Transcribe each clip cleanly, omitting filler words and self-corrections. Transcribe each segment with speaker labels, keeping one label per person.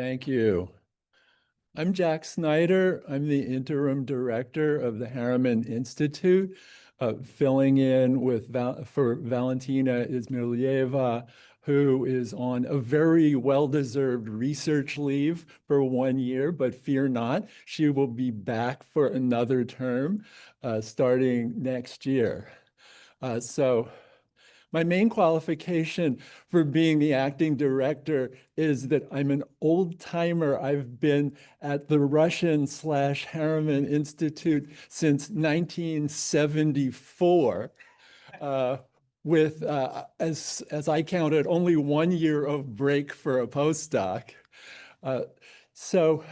Speaker 1: Thank you. I'm Jack Snyder. I'm the interim director of the Harriman Institute, filling in for Valentina Izmailyeva, who is on a very well-deserved research leave for 1 year, but fear not, she will be back for another term starting next year. So my main qualification for being the acting director is that I'm an old timer. I've been at the Russian/Harriman Institute since 1974, with, as I counted, only 1 year of break for a postdoc. So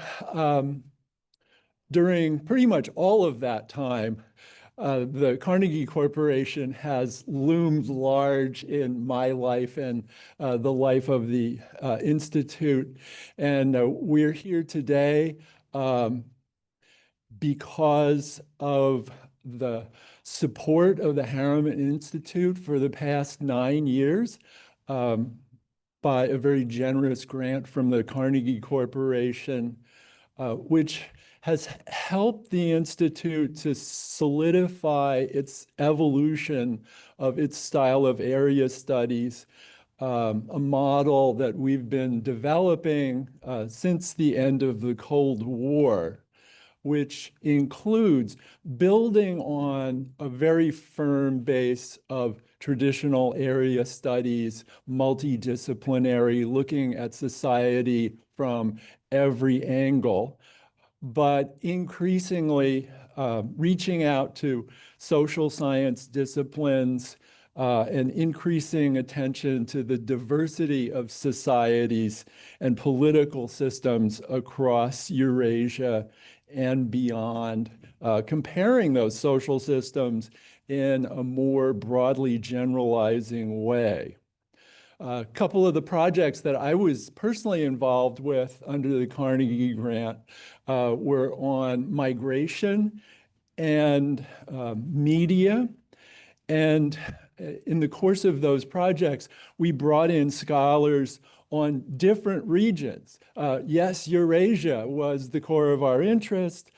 Speaker 1: during pretty much all of that time, the Carnegie Corporation has loomed large in my life and the life of the Institute. And we're here today because of the support of the Harriman Institute for the past 9 years by a very generous grant from the Carnegie Corporation, which has helped the Institute to solidify its evolution of its style of area studies, a model that we've been developing since the end of the Cold War, which includes building on a very firm base of traditional area studies, multidisciplinary, looking at society from every angle, but increasingly reaching out to social science disciplines and increasing attention to the diversity of societies and political systems across Eurasia and beyond, comparing those social systems in a more broadly generalizing way. A couple of the projects that I was personally involved with under the Carnegie grant were on migration and media. And in the course of those projects, we brought in scholars on different regions. Yes, Eurasia was the core of our interest,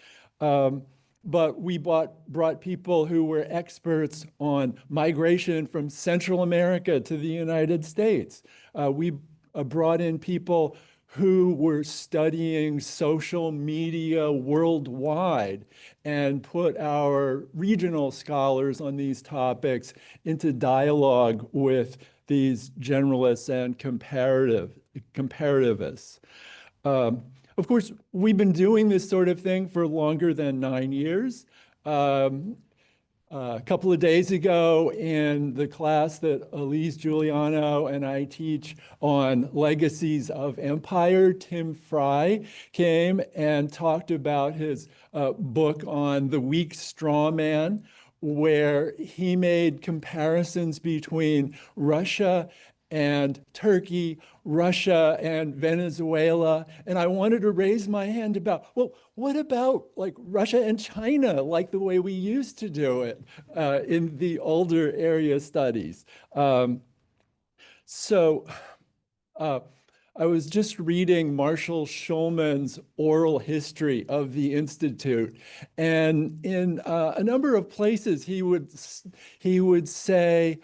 Speaker 1: but we brought people who were experts on migration from Central America to the United States. We brought in people who were studying social media worldwide and put our regional scholars on these topics into dialogue with these generalists and comparativists. Of course, we've been doing this sort of thing for longer than 9 years. A couple of days ago in the class that Elise Giuliano and I teach on legacies of empire, Tim Fry came and talked about his book on the weak straw man, where he made comparisons between Russia and Turkey, Russia and Venezuela. And I wanted to raise my hand about, well, what about like Russia and China, like the way we used to do it in the older area studies? I was just reading Marshall Schulman's oral history of the Institute. And in a number of places, he would say,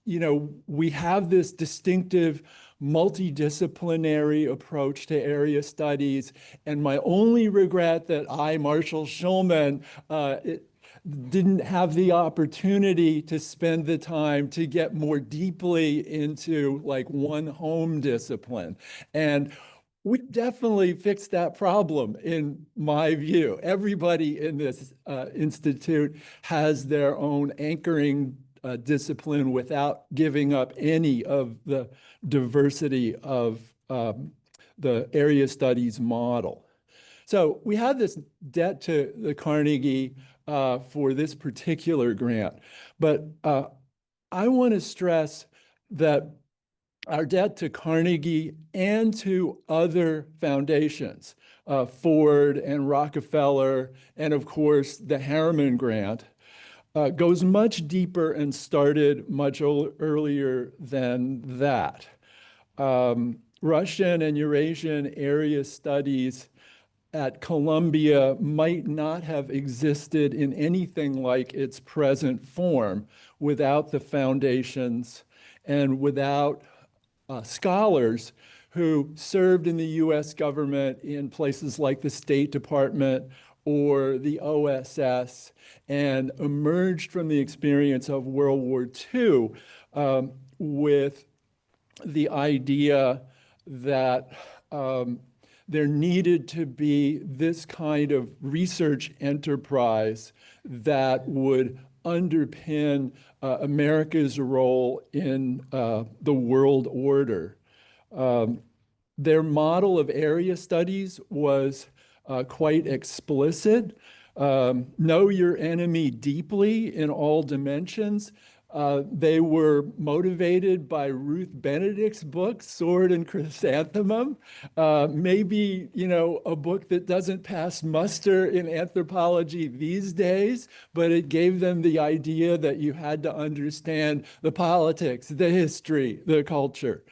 Speaker 1: you know, we have this distinctive multidisciplinary approach to area studies. And my only regret that I, Marshall Schulman, didn't have the opportunity to spend the time to get more deeply into like one home discipline. And we definitely fixed that problem in my view. Everybody in this institute has their own anchoring discipline without giving up any of the diversity of the area studies model. So we had this debt to the Carnegie for this particular grant, but I want to stress that our debt to Carnegie and to other foundations, Ford and Rockefeller, and of course the Harriman grant, goes much deeper and started much earlier than that. Russian and Eurasian area studies at Columbia might not have existed in anything like its present form without the foundations and without scholars who served in the US government in places like the State Department or the OSS and emerged from the experience of World War II with the idea that there needed to be this kind of research enterprise that would underpin America's role in the world order. Their model of area studies was quite explicit. Know your enemy deeply in all dimensions. They were motivated by Ruth Benedict's book, Sword and Chrysanthemum. Maybe, a book that doesn't pass muster in anthropology these days, but it gave them the idea that you had to understand the politics, the history, the culture.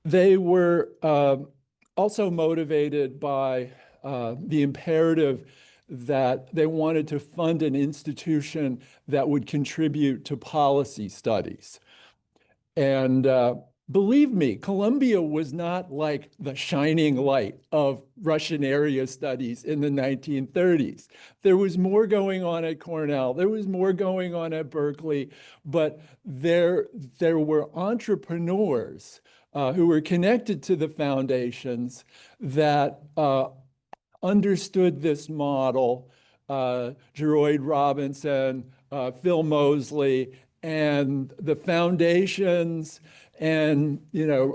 Speaker 1: They were also motivated by the imperative that they wanted to fund an institution that would contribute to policy studies. And believe me, Columbia was not like the shining light of Russian area studies in the 1930s. There was more going on at Cornell, there was more going on at Berkeley, but there were entrepreneurs who were connected to the foundations that understood this model, Geroid Robinson, Phil Mosley, and the foundations and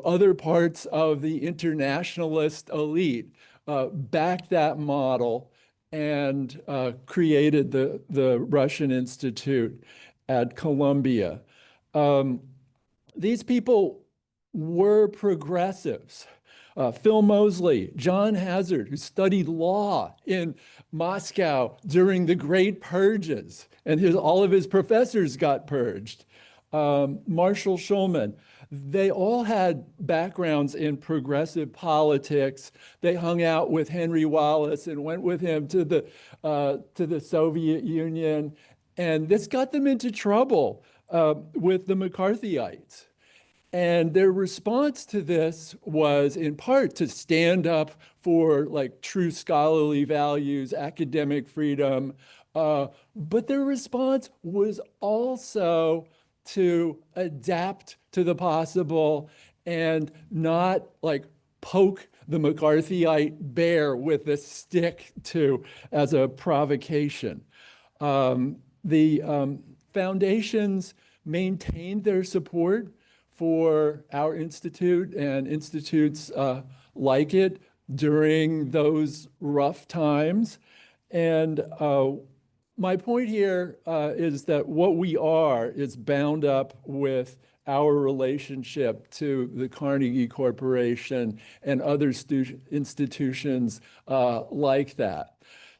Speaker 1: other parts of the internationalist elite backed that model and created the Russian Institute at Columbia. These people were progressives. Phil Mosley, John Hazard, who studied law in Moscow during the Great Purges, and all of his professors got purged. Marshall Schulman, they all had backgrounds in progressive politics. They hung out with Henry Wallace and went with him to the Soviet Union, and this got them into trouble with the McCarthyites. And their response to this was in part to stand up for true scholarly values, academic freedom, but their response was also to adapt to the possible and not poke the McCarthyite bear with a stick as a provocation. The foundations maintained their support for our institute and institutes like it during those rough times. And my point here is that what we are is bound up with our relationship to the Carnegie Corporation and other institutions like that.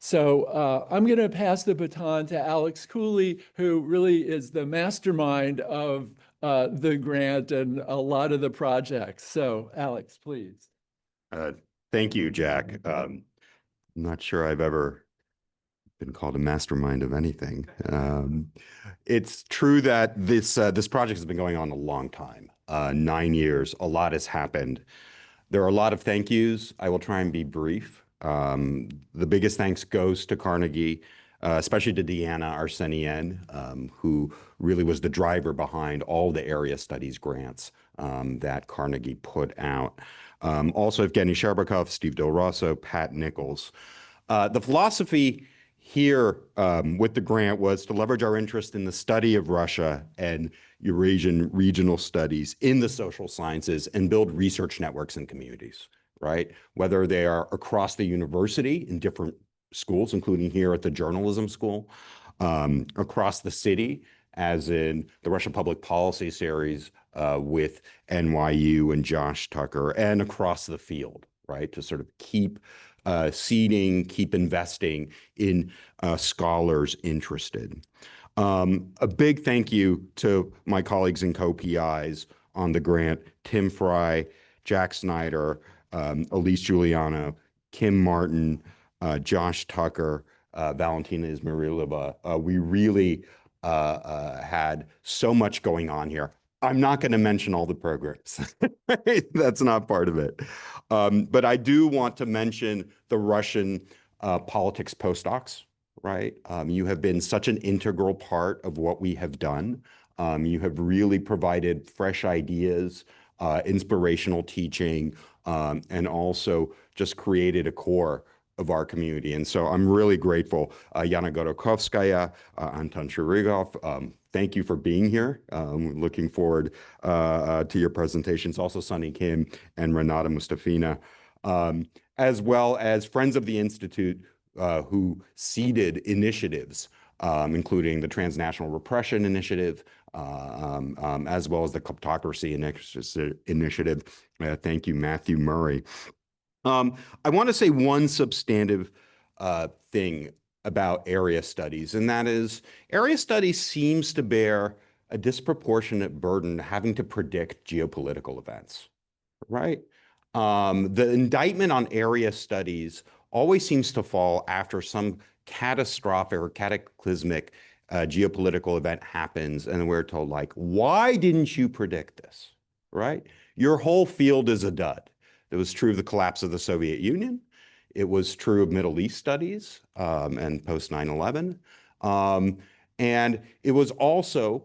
Speaker 1: So I'm going to pass the baton to Alex Cooley, who really is the mastermind of the grant and a lot of the projects. So Alex, please.
Speaker 2: Thank you, Jack. I'm not sure I've ever been called a mastermind of anything. It's true that this project has been going on a long time, 9 years. A lot has happened. There are a lot of thank yous. I will try and be brief. The biggest thanks goes to Carnegie, especially to Deanna Arsenian, who really was the driver behind all the area studies grants that Carnegie put out. Also, Evgeny Sherbakov, Steve Del Rosso, Pat Nichols. The philosophy here with the grant was to leverage our interest in the study of Russia and Eurasian regional studies in the social sciences and build research networks and communities, right? Whether they are across the university in different schools, including here at the journalism school, across the city, as in the Russia Public Policy series with NYU and Josh Tucker, and across the field, right? To sort of keep seeding, keep investing in scholars interested. A big thank you to my colleagues and co-PIs on the grant, Tim Fry, Jack Snyder, Elise Giuliano, Kim Martin, Josh Tucker, Valentina Ismailova. We really had so much going on here. I'm not going to mention all the programs. That's not part of it. But I do want to mention the Russian politics postdocs, right? You have been such an integral part of what we have done. You have really provided fresh ideas, inspirational teaching, and also just created a core of our community. And so I'm really grateful. Yana Gorokovskaya, Anton Chirigov, thank you for being here. Looking forward to your presentations. Also Sunny Kim and Renata Mustafina, as well as friends of the Institute who seeded initiatives, including the Transnational Repression Initiative, as well as the Kleptocracy Initiative. Thank you, Matthew Murray. I want to say one substantive thing about area studies, and that is area studies seems to bear a disproportionate burden having to predict geopolitical events, right? The indictment on area studies always seems to fall after some catastrophic or cataclysmic geopolitical event happens, and we're told, like, why didn't you predict this, right? Your whole field is a dud. It was true of the collapse of the Soviet Union. It was true of Middle East studies and post 9/11. And it was also,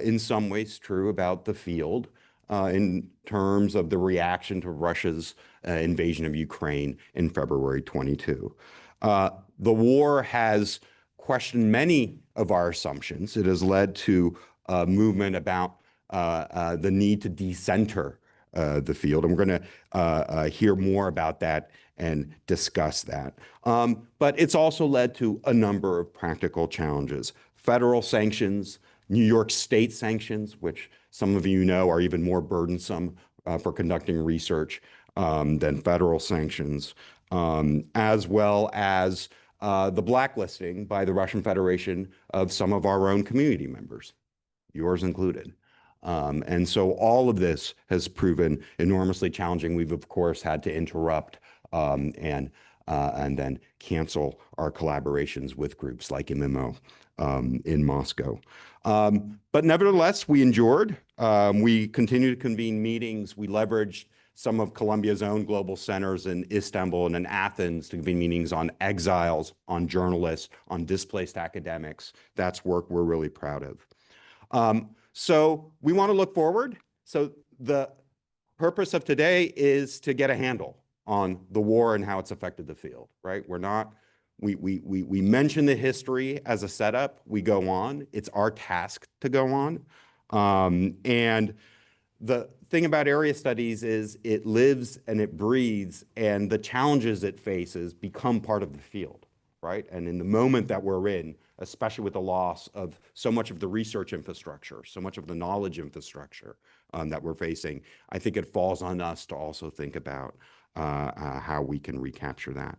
Speaker 2: in some ways, true about the field in terms of the reaction to Russia's invasion of Ukraine in February 22. The war has questioned many of our assumptions. It has led to a movement about the need to decenter the field. And we're going to hear more about that and discuss that. But it's also led to a number of practical challenges. Federal sanctions, New York State sanctions, which some of you know are even more burdensome for conducting research than federal sanctions, as well as the blacklisting by the Russian Federation of some of our own community members, yours included. And so all of this has proven enormously challenging. We've, of course, had to interrupt and then cancel our collaborations with groups like MMO in Moscow. But nevertheless, we endured. We continue to convene meetings. We leveraged some of Columbia's own global centers in Istanbul and in Athens to convene meetings on exiles, on journalists, on displaced academics. That's work we're really proud of. So we want to look forward. So the purpose of today is to get a handle on the war and how it's affected the field, right? We mention the history as a setup. We go on. It's our task to go on. And the thing about area studies is it lives and it breathes, and the challenges it faces become part of the field, right? And in the moment that we're in, especially with the loss of so much of the research infrastructure, so much of the knowledge infrastructure that we're facing, I think it falls on us to also think about how we can recapture that.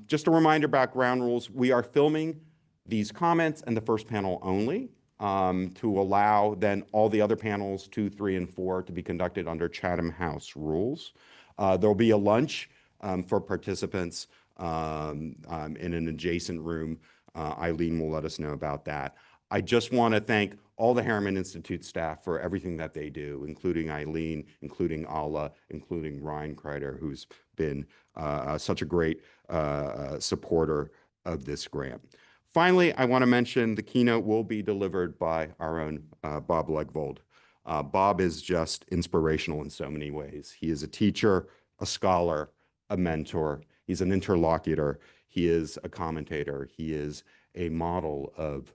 Speaker 2: Just a reminder about ground rules. We are filming these comments and the first panel only to allow then all the other panels 2, 3, and 4 to be conducted under Chatham House rules. There'll be a lunch for participants in an adjacent room. Eileen will let us know about that. I just want to thank all the Harriman Institute staff for everything that they do, including Eileen, including Alla, including Ryan Kreider, who's been such a great supporter of this grant. Finally, I want to mention the keynote will be delivered by our own Bob Legvold. Bob is just inspirational in so many ways. He is a teacher, a scholar, a mentor. He's an interlocutor. He is a commentator. He is a model of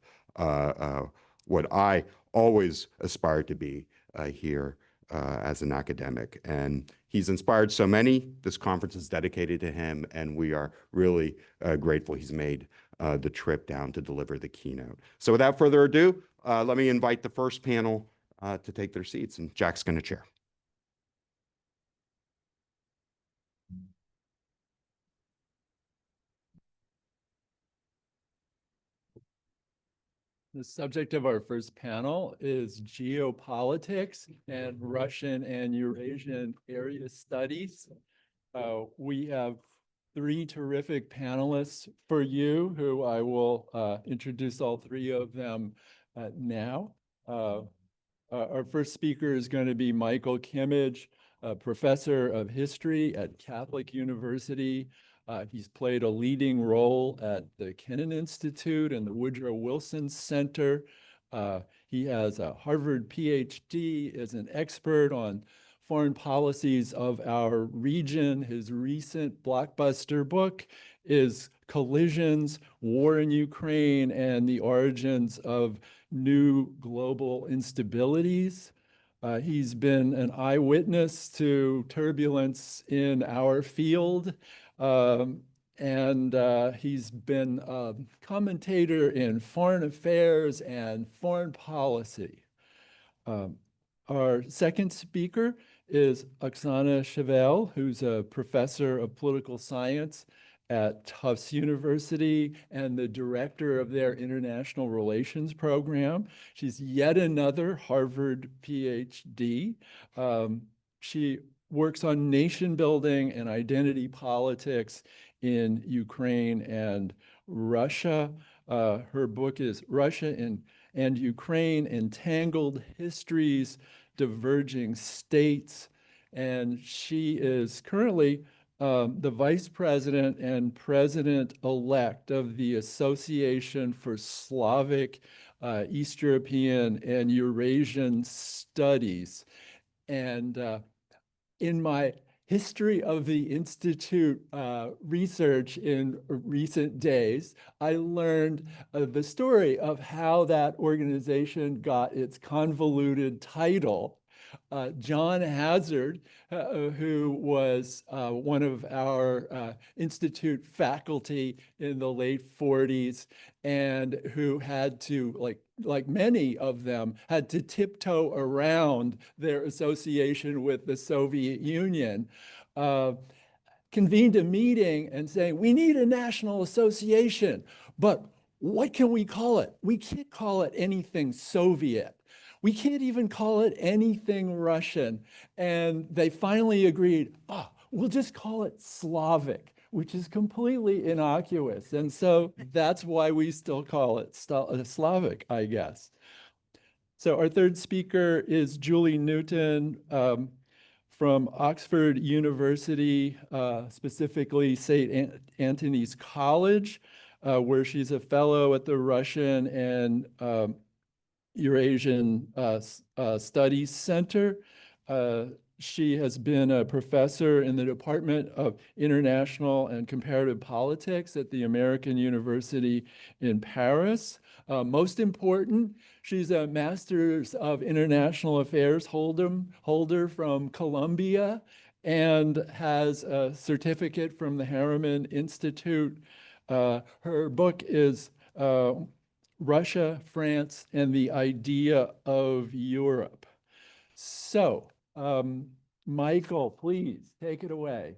Speaker 2: what I always aspire to be here as an academic. And he's inspired so many. This conference is dedicated to him, and we are really grateful he's made the trip down to deliver the keynote. So without further ado, let me invite the first panel to take their seats, and Jack's going to chair.
Speaker 1: The subject of our first panel is geopolitics and Russian and Eurasian area studies. We have three terrific panelists for you, who I will introduce all three of them now. Our first speaker is going to be Michael Kimmage, a professor of history at Catholic University. He's played a leading role at the Kennan Institute and the Woodrow Wilson Center. He has a Harvard PhD, is an expert on foreign policies of our region. His recent blockbuster book is Collisions, War in Ukraine, and the Origins of New Global Instabilities. He's been an eyewitness to turbulence in our field, and he's been a commentator in foreign affairs and foreign policy. Our second speaker is Oxana Shevel, who's a professor of political science at Tufts University and the director of their international relations program. She's yet another Harvard PhD. She works on nation building and identity politics in Ukraine and Russia. Her book is Russia and Ukraine, Entangled Histories, Diverging States. And she is currently the vice president and president-elect of the Association for Slavic, East European, and Eurasian Studies. And in my history of the Institute research in recent days, I learned the story of how that organization got its convoluted title. John Hazard, who was one of our Institute faculty in the late 40s and who had to, like many of them, had to tiptoe around their association with the Soviet Union, convened a meeting and saying, we need a national association, but what can we call it? We can't call it anything Soviet. We can't even call it anything Russian. And they finally agreed, we'll just call it Slavic, which is completely innocuous. And so that's why we still call it Slavic, I guess. So our third speaker is Julie Newton from Oxford University, specifically St. Antony's College, where she's a fellow at the Russian and Eurasian Studies Center. She has been a professor in the Department of International and Comparative Politics at the American University in Paris. Most important, she's a Master's of International Affairs holder from Columbia and has a certificate from the Harriman Institute. Her book is Russia, France, and the Idea of Europe. So, Michael, please take it away.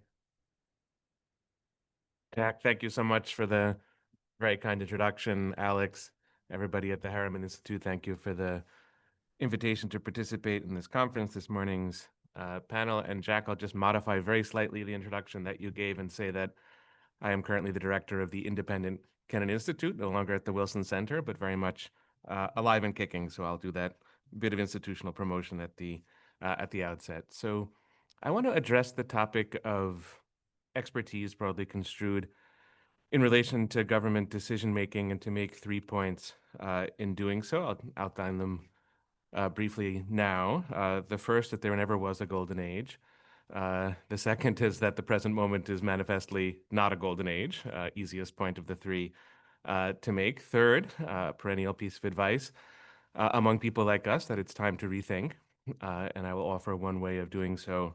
Speaker 3: Jack, thank you so much for the very kind introduction. Alex, everybody at the Harriman Institute, thank you for the invitation to participate in this conference, this morning's panel. And Jack, I'll just modify very slightly the introduction that you gave and say that I am currently the director of the independent Kennan Institute, no longer at the Wilson Center, but very much alive and kicking. So I'll do that bit of institutional promotion at the outset. So I want to address the topic of expertise broadly construed in relation to government decision-making and to make 3 points in doing so. I'll outline them briefly now. The first, that there never was a golden age. The second is that the present moment is manifestly not a golden age, easiest point of the three to make. Third, perennial piece of advice among people like us, that it's time to rethink. And I will offer one way of doing so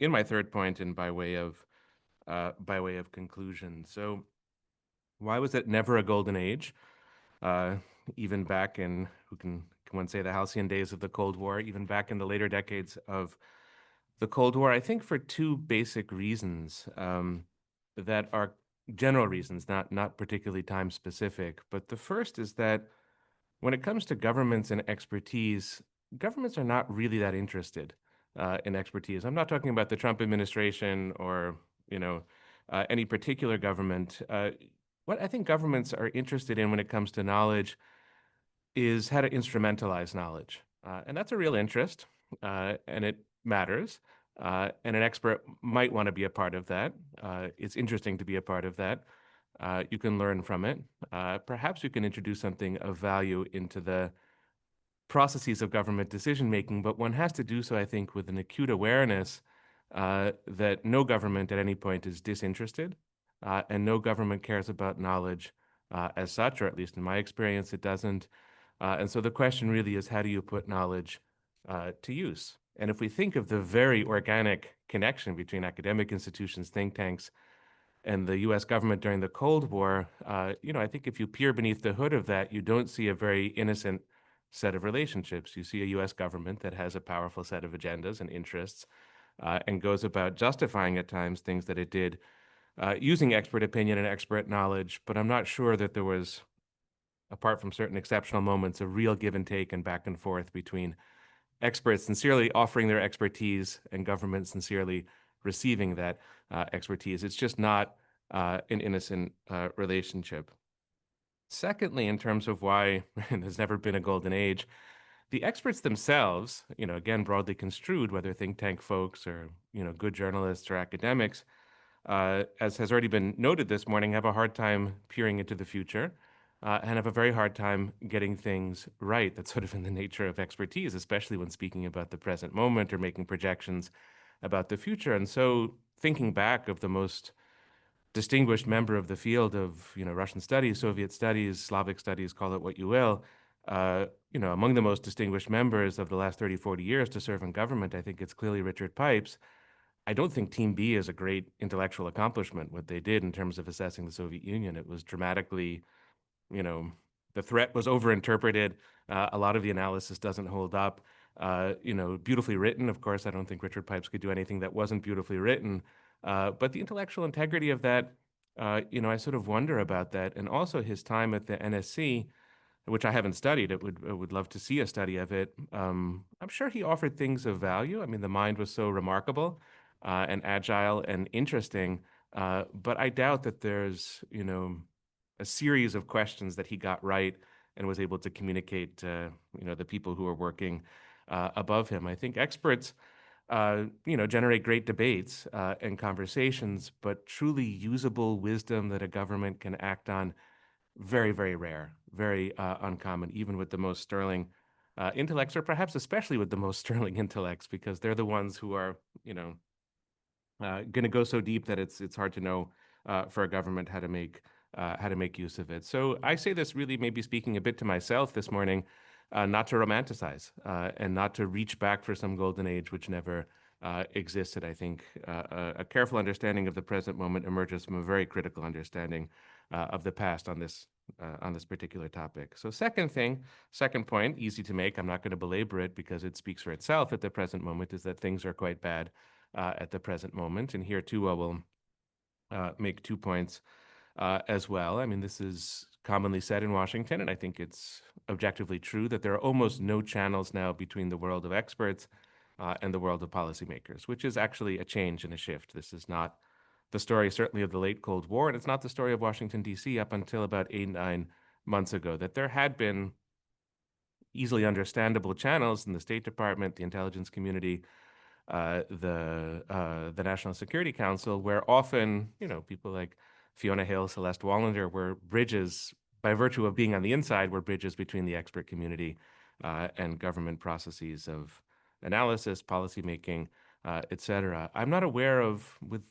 Speaker 3: in my third point and by way of conclusion. So why was it never a golden age? Even back in, can one say, the halcyon days of the Cold War, even back in the later decades of the Cold War, I think for two basic reasons that are general reasons, not particularly time specific. But the first is that when it comes to governments and expertise, governments are not really that interested in expertise. I'm not talking about the Trump administration or, you know, any particular government. What I think governments are interested in when it comes to knowledge is how to instrumentalize knowledge. And that's a real interest, and it matters. And an expert might want to be a part of that. It's interesting to be a part of that. You can learn from it. Perhaps you can introduce something of value into the processes of government decision making, but one has to do so, I think, with an acute awareness that no government at any point is disinterested, and no government cares about knowledge as such, or at least in my experience, it doesn't. And so the question really is, how do you put knowledge to use? And if we think of the very organic connection between academic institutions, think tanks, and the U.S. government during the Cold War, I think if you peer beneath the hood of that, you don't see a very innocent set of relationships. You see a U.S. government that has a powerful set of agendas and interests, and goes about justifying at times things that it did using expert opinion and expert knowledge. But I'm not sure that there was, apart from certain exceptional moments, a real give and take and back and forth between experts sincerely offering their expertise and government sincerely receiving that expertise. It's just not an innocent relationship. Secondly, in terms of why there's never been a golden age, the experts themselves, again, broadly construed, whether think tank folks or, good journalists or academics, as has already been noted this morning, have a hard time peering into the future and have a very hard time getting things right. That's sort of in the nature of expertise, especially when speaking about the present moment or making projections about the future. And so thinking back of the most distinguished member of the field of, Russian studies, Soviet studies, Slavic studies, call it what you will, among the most distinguished members of the last 30, 40 years to serve in government, I think it's clearly Richard Pipes. I don't think Team B is a great intellectual accomplishment, what they did in terms of assessing the Soviet Union. It was dramatically, the threat was overinterpreted. A lot of the analysis doesn't hold up. Beautifully written. Of course, I don't think Richard Pipes could do anything that wasn't beautifully written. But the intellectual integrity of that, I sort of wonder about that. And also his time at the NSC, which I haven't studied. I would love to see a study of it. I'm sure he offered things of value. I mean, the mind was so remarkable and agile and interesting. But I doubt that there's, a series of questions that he got right and was able to communicate to, the people who are working above him. I think experts, generate great debates and conversations, but truly usable wisdom that a government can act on, very, very rare, very uncommon, even with the most sterling intellects, or perhaps especially with the most sterling intellects, because they're the ones who are, going to go so deep that it's hard to know for a government how to make use of it. So I say this really maybe speaking a bit to myself this morning, not to romanticize and not to reach back for some golden age which never existed. I think a careful understanding of the present moment emerges from a very critical understanding of the past on this particular topic. So second point, easy to make. I'm not going to belabor it because it speaks for itself at the present moment, is that things are quite bad at the present moment. And here too, I will make 2 points as well. I mean, this is commonly said in Washington, and I think it's objectively true, that there are almost no channels now between the world of experts and the world of policymakers, which is actually a change and a shift. This is not the story, certainly, of the late Cold War, and it's not the story of Washington, D.C. up until about 8, 9 months ago, that there had been easily understandable channels in the State Department, the intelligence community, the National Security Council, where often, people like Fiona Hill, Celeste Wallander were bridges, by virtue of being on the inside, were bridges between the expert community and government processes of analysis, policymaking, et cetera. I'm not aware of, with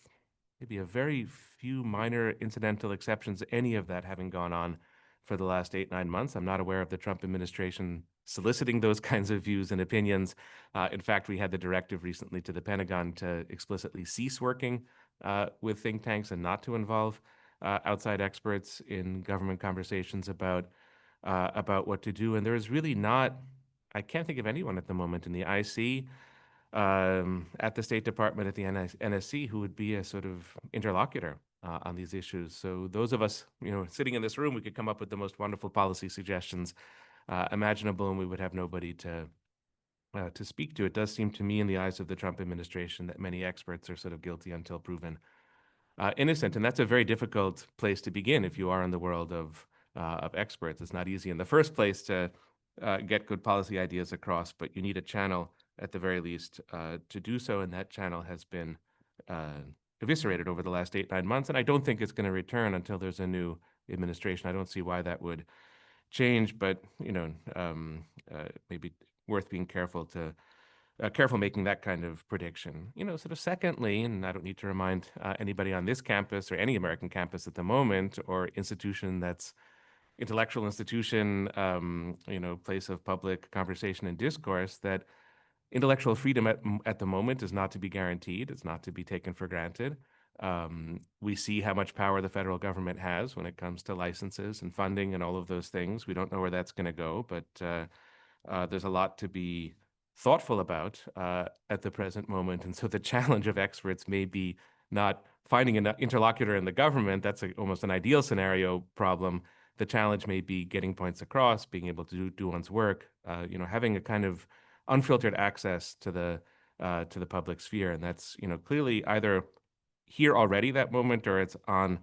Speaker 3: maybe a very few minor incidental exceptions, any of that having gone on for the last 8, 9 months. I'm not aware of the Trump administration soliciting those kinds of views and opinions. In fact, we had the directive recently to the Pentagon to explicitly cease working with think tanks and not to involve outside experts in government conversations about what to do. And there is really not, I can't think of anyone at the moment in the IC, at the State Department, at the NSC, who would be a sort of interlocutor on these issues. So those of us, sitting in this room, we could come up with the most wonderful policy suggestions imaginable, and we would have nobody to speak to. It does seem to me, in the eyes of the Trump administration, that many experts are sort of guilty until proven innocent, and that's a very difficult place to begin if you are in the world of experts. It's not easy in the first place to get good policy ideas across, but you need a channel at the very least to do so, and that channel has been eviscerated over the last 8-9 months, and I don't think it's going to return until there's a new administration. I don't see why that would change, but maybe worth being careful making that kind of prediction. Sort of secondly, and I don't need to remind anybody on this campus or any American campus at the moment, or institution that's intellectual institution, place of public conversation and discourse, that intellectual freedom at the moment is not to be guaranteed. It's not to be taken for granted. We see how much power the federal government has when it comes to licenses and funding and all of those things. We don't know where that's going to go, but there's a lot to be thoughtful about at the present moment. And so the challenge of experts may be not finding an interlocutor in the government. That's almost an ideal scenario problem. The challenge may be getting points across, being able to do one's work, having a kind of unfiltered access to the public sphere. And that's, clearly either here already, that moment, or it's on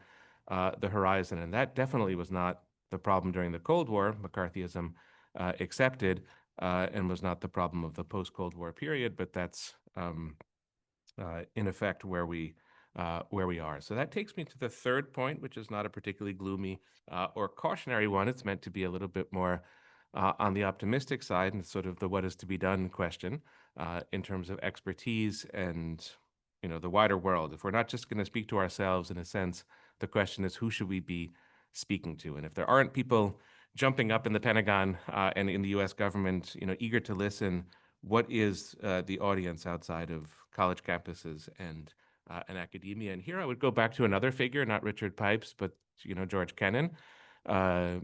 Speaker 3: the horizon. And that definitely was not the problem during the Cold War, McCarthyism accepted, and was not the problem of the post-Cold War period, but that's in effect where we are. So that takes me to the third point, which is not a particularly gloomy or cautionary one. It's meant to be a little bit more on the optimistic side, and sort of the what is to be done question in terms of expertise and the wider world. If we're not just going to speak to ourselves, in a sense, the question is, who should we be speaking to? And if there aren't people jumping up in the Pentagon and in the U.S. government, eager to listen, what is the audience outside of college campuses and academia? And here I would go back to another figure, not Richard Pipes, but George Kennan,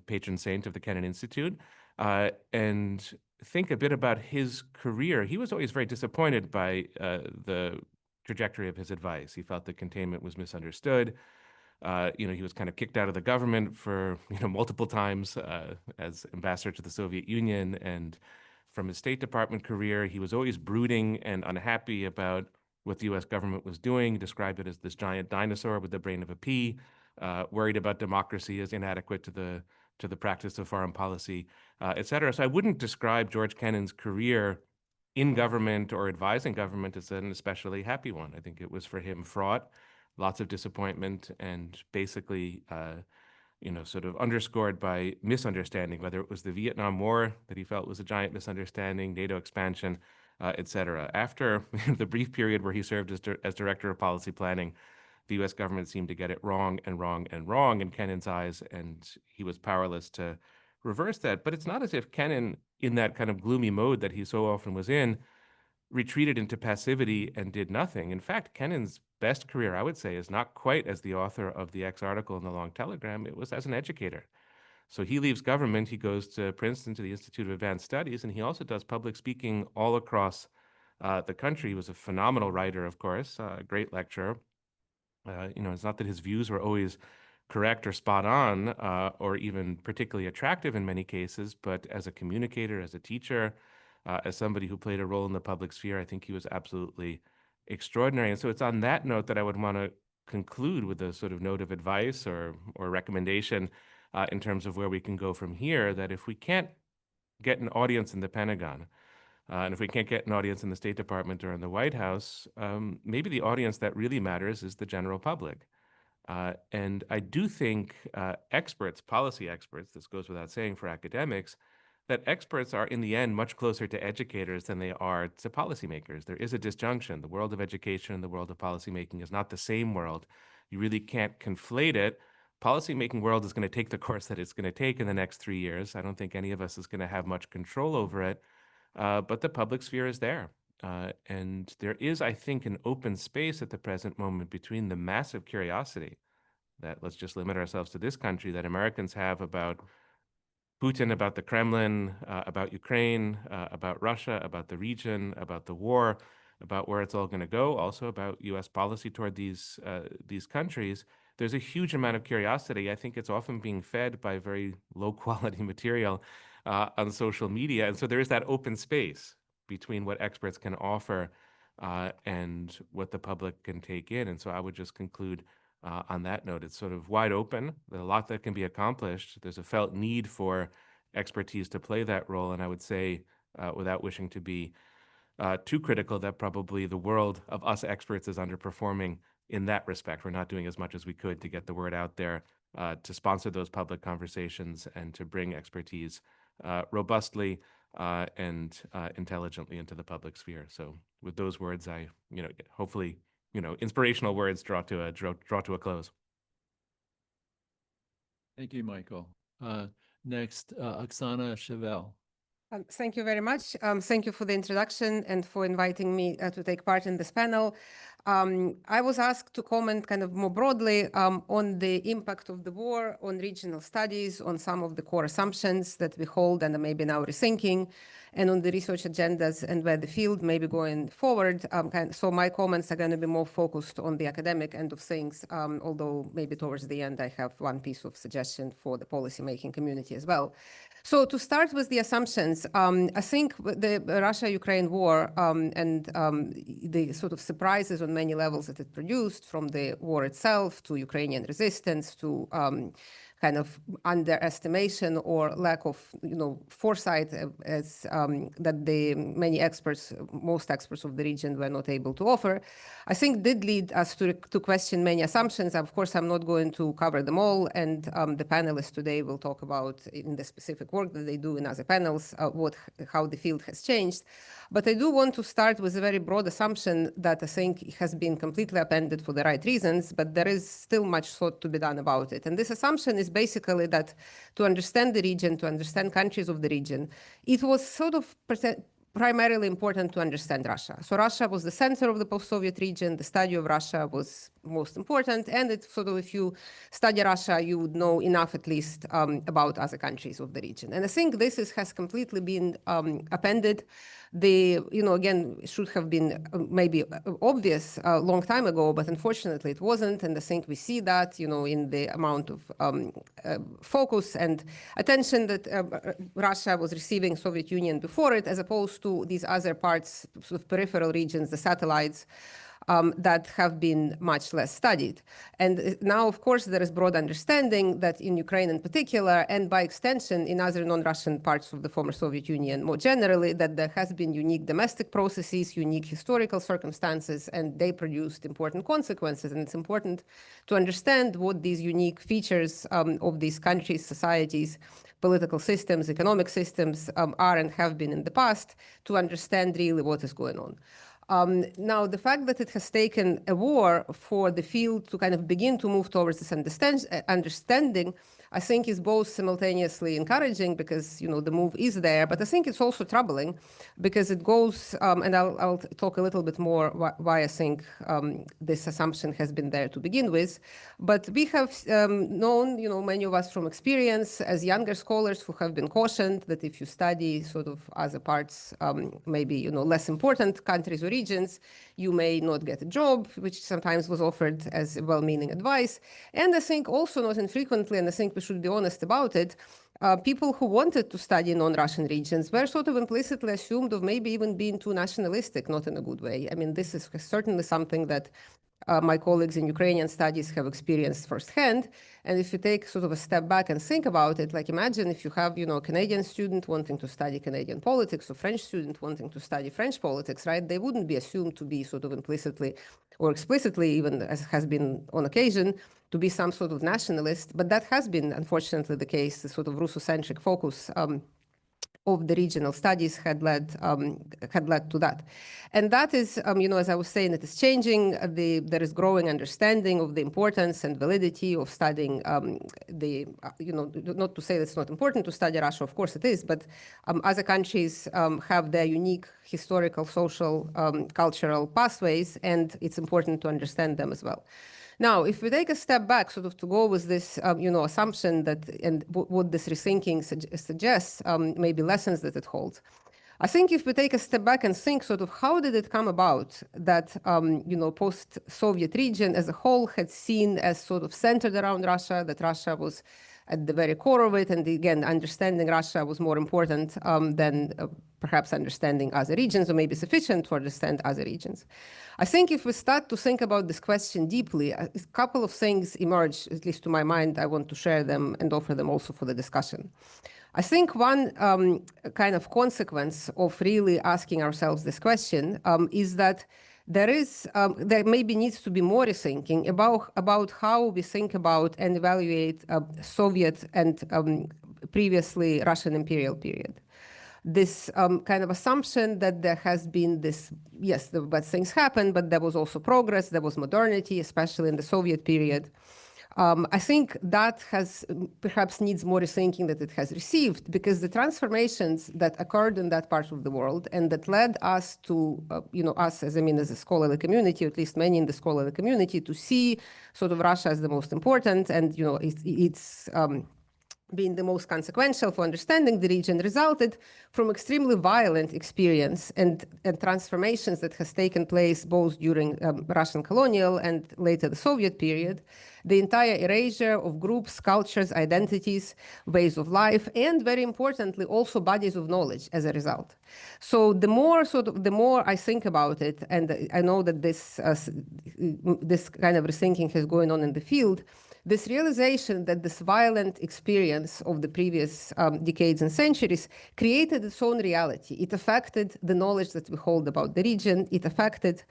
Speaker 3: patron saint of the Kennan Institute, and think a bit about his career. He was always very disappointed by the trajectory of his advice. He felt that containment was misunderstood. He was kind of kicked out of the government for multiple times as ambassador to the Soviet Union, and from his State Department career, he was always brooding and unhappy about what the U.S. government was doing. He described it as this giant dinosaur with the brain of a pea, worried about democracy as inadequate to the practice of foreign policy, et cetera. So I wouldn't describe George Kennan's career in government or advising government as an especially happy one. I think it was for him fraught, lots of disappointment, and basically, sort of underscored by misunderstanding, whether it was the Vietnam War that he felt was a giant misunderstanding, NATO expansion, et cetera. After the brief period where he served as director of policy planning, the U.S. government seemed to get it wrong and wrong and wrong in Kennan's eyes, and he was powerless to reverse that. But it's not as if Kennan, in that kind of gloomy mode that he so often was in, retreated into passivity and did nothing. In fact, Kennan's best career, I would say, is not quite as the author of the X article in the Long Telegram. It was as an educator. So he leaves government, he goes to Princeton, to the Institute of Advanced Studies, and he also does public speaking all across the country. He was a phenomenal writer, of course, a great lecturer. It's not that his views were always correct or spot on, or even particularly attractive in many cases, but as a communicator, as a teacher, as somebody who played a role in the public sphere, I think he was absolutely extraordinary. And so it's on that note that I would want to conclude with a sort of note of advice or recommendation in terms of where we can go from here, that if we can't get an audience in the Pentagon, and if we can't get an audience in the State Department or in the White House, maybe the audience that really matters is the general public. And I do think experts, policy experts, this goes without saying for academics, that experts are in the end much closer to educators than they are to policymakers. There is a disjunction. The world of education and the world of policymaking is not the same world. You really can't conflate it. Policymaking world is going to take the course that it's going to take in the next 3 years. I don't think any of us is going to have much control over it, but the public sphere is there. And there is, I think, an open space at the present moment between the massive curiosity that, let's just limit ourselves to this country, that Americans have about Putin, about the Kremlin, about Ukraine, about Russia, about the region, about the war, about where it's all going to go, also about U.S. policy toward these countries. There's a huge amount of curiosity. I think it's often being fed by very low quality material on social media. And so there is that open space between what experts can offer and what the public can take in. And so I would just conclude on that note. It's sort of wide open. There's a lot that can be accomplished. There's a felt need for expertise to play that role. And I would say, without wishing to be too critical, that probably the world of us experts is underperforming in that respect. We're not doing as much as we could to get the word out there, to sponsor those public conversations, and to bring expertise robustly and intelligently into the public sphere. So with those words, I, hopefully, inspirational words draw to a close.
Speaker 1: Thank you, Michael. Next, Oxana Shevel.
Speaker 4: Thank you very much. Thank you for the introduction and for inviting me to take part in this panel. I was asked to comment kind of more broadly on the impact of the war on regional studies, on some of the core assumptions that we hold and are maybe now rethinking, and on the research agendas and where the field may be going forward. So my comments are going to be more focused on the academic end of things, although maybe towards the end I have one piece of suggestion for the policymaking community as well. So to start with the assumptions, I think the Russia-Ukraine war and the sort of surprises on many levels that it produced, from the war itself to Ukrainian resistance to kind of underestimation or lack of foresight as that the many experts, most experts of the region were not able to offer, I think did lead us to question many assumptions. Of course, I'm not going to cover them all, and the panelists today will talk about in the specific work that they do in other panels how the field has changed. But I do want to start with a very broad assumption that I think has been completely appended for the right reasons, but there is still much thought to be done about it. And this assumption is basically that to understand the region, to understand countries of the region, it was sort of primarily important to understand Russia. So Russia was the center of the post-Soviet region. The study of Russia was most important. And it's sort of, if you study Russia, you would know enough at least about other countries of the region. And I think this has completely been appended. Again, should have been maybe obvious a long time ago, but unfortunately it wasn't. And I think we see that, in the amount of focus and attention that Russia was receiving Soviet Union before it, as opposed to these other parts, sort of peripheral regions, the satellites, that have been much less studied. And now, of course, there is broad understanding that in Ukraine in particular, and by extension in other non-Russian parts of the former Soviet Union more generally, that there has been unique domestic processes, unique historical circumstances, and they produced important consequences. And it's important to understand what these unique features of these countries, societies, political systems, economic systems are and have been in the past, to understand really what is going on. Now, the fact that it has taken a war for the field to kind of begin to move towards this understanding, I think is both simultaneously encouraging because, the move is there, but I think it's also troubling because it goes, and I'll talk a little bit more why I think this assumption has been there to begin with. But we have known, many of us from experience as younger scholars who have been cautioned that if you study sort of other parts, maybe, less important countries or regions, you may not get a job, which sometimes was offered as well-meaning advice. And I think also not infrequently, and I think we should be honest about it, people who wanted to study non-Russian regions were sort of implicitly assumed of maybe even being too nationalistic, not in a good way. I mean, this is certainly something that my colleagues in Ukrainian studies have experienced firsthand. And if you take sort of a step back and think about it, like imagine if you have, a Canadian student wanting to study Canadian politics, or French student wanting to study French politics, right? They wouldn't be assumed to be sort of implicitly or explicitly, even as has been on occasion, to be some sort of nationalist. But that has been, unfortunately, the case. The sort of Russocentric focus of the regional studies had led to that. And that is, as I was saying, it is changing. There is growing understanding of the importance and validity of studying not to say that it's not important to study Russia, of course it is, but other countries have their unique historical, social, cultural pathways, and it's important to understand them as well. Now, if we take a step back, sort of to go with this, assumption that, and what this rethinking suggests, maybe lessons that it holds. I think if we take a step back and think sort of how did it come about that, post-Soviet region as a whole had seen as sort of centered around Russia, that Russia was at the very core of it. And again, understanding Russia was more important than perhaps understanding other regions, or maybe sufficient to understand other regions. I think if we start to think about this question deeply, a couple of things emerge, at least to my mind. I want to share them and offer them also for the discussion. I think one kind of consequence of really asking ourselves this question is that there maybe needs to be more rethinking about how we think about and evaluate Soviet and previously Russian imperial period. This kind of assumption that there has been this, yes, the bad things happened, but there was also progress, there was modernity, especially in the Soviet period. I think that has perhaps needs more rethinking that it has received, because the transformations that occurred in that part of the world and that led us to, us as a scholarly community, or at least many in the scholarly community, to see sort of Russia as the most important, and it's being the most consequential for understanding the region, resulted from extremely violent experience and transformations that has taken place both during Russian colonial and later the Soviet period. The entire erasure of groups, cultures, identities, ways of life, and very importantly, also bodies of knowledge as a result. So the more I think about it, and I know that this kind of rethinking is going on in the field, this realization that this violent experience of the previous decades and centuries created its own reality. It affected the knowledge that we hold about the region. It affected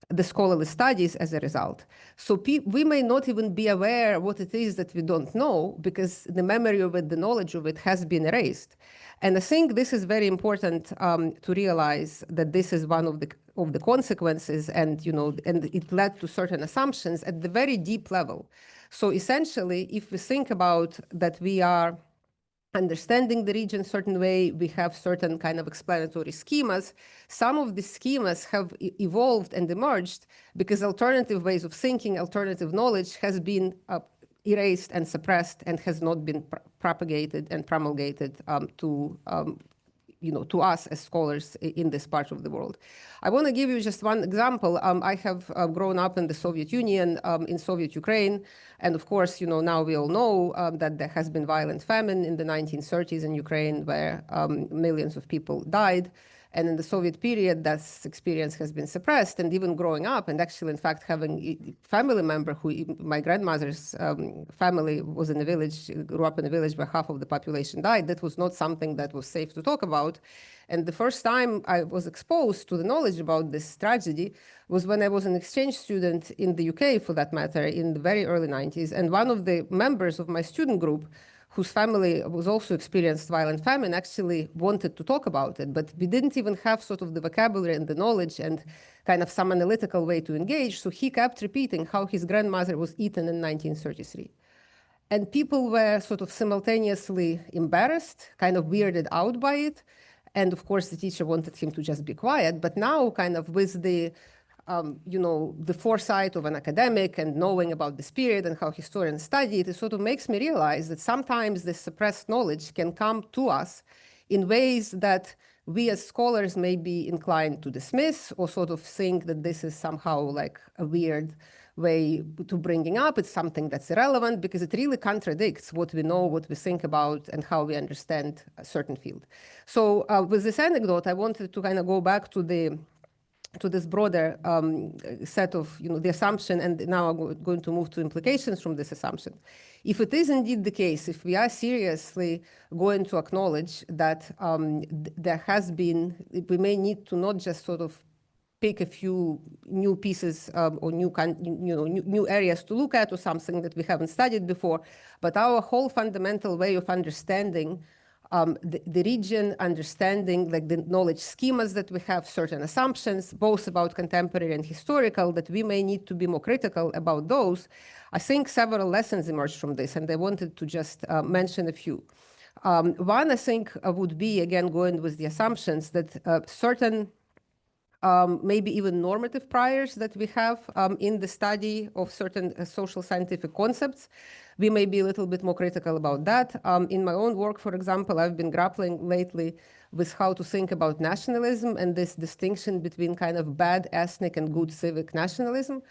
Speaker 4: the scholarly studies as a result. So we may not even be aware what it is that we don't know, because the memory of it, the knowledge of it has been erased. And I think this is very important to realize that this is one of the consequences, and it led to certain assumptions at the very deep level. So essentially, if we think about that we are understanding the region a certain way, we have certain kind of explanatory schemas. Some of these schemas have evolved and emerged because alternative ways of thinking, alternative knowledge has been erased and suppressed and has not been propagated and promulgated to us as scholars in this part of the world. I want to give you just one example. I have grown up in the Soviet Union, in Soviet Ukraine, and of course, now we all know that there has been violent famine in the 1930s in Ukraine, where millions of people died. And in the Soviet period, that experience has been suppressed. And even growing up, and actually, in fact, having a family member my grandmother's family was in a village, grew up in a village where half of the population died. That was not something that was safe to talk about. And the first time I was exposed to the knowledge about this tragedy was when I was an exchange student in the UK, for that matter, in the very early 90s. And one of the members of my student group, whose family was also experienced violent famine, actually wanted to talk about it, but we didn't even have sort of the vocabulary and the knowledge and kind of some analytical way to engage. So he kept repeating how his grandmother was eaten in 1933. And people were sort of simultaneously embarrassed, kind of weirded out by it. And of course, the teacher wanted him to just be quiet. But now, kind of with the foresight of an academic and knowing about this period and how historians study it, it sort of makes me realize that sometimes this suppressed knowledge can come to us in ways that we as scholars may be inclined to dismiss, or sort of think that this is somehow like a weird way to bringing up. It's something that's irrelevant, because it really contradicts what we know, what we think about, and how we understand a certain field. So with this anecdote, I wanted to kind of go back to this broader set of the assumption, and now I'm going to move to implications from this assumption. If it is indeed the case, if we are seriously going to acknowledge that there has been, we may need to not just sort of pick a few new pieces or new areas to look at, or something that we haven't studied before, but our whole fundamental way of understanding the region, understanding like the knowledge schemas that we have, certain assumptions, both about contemporary and historical, that we may need to be more critical about those. I think several lessons emerged from this, and I wanted to just mention a few. One, I think, would be, again, going with the assumptions that certain maybe even normative priors that we have in the study of certain social scientific concepts, we may be a little bit more critical about that. In my own work, for example, I've been grappling lately with how to think about nationalism and this distinction between kind of bad ethnic and good civic nationalism.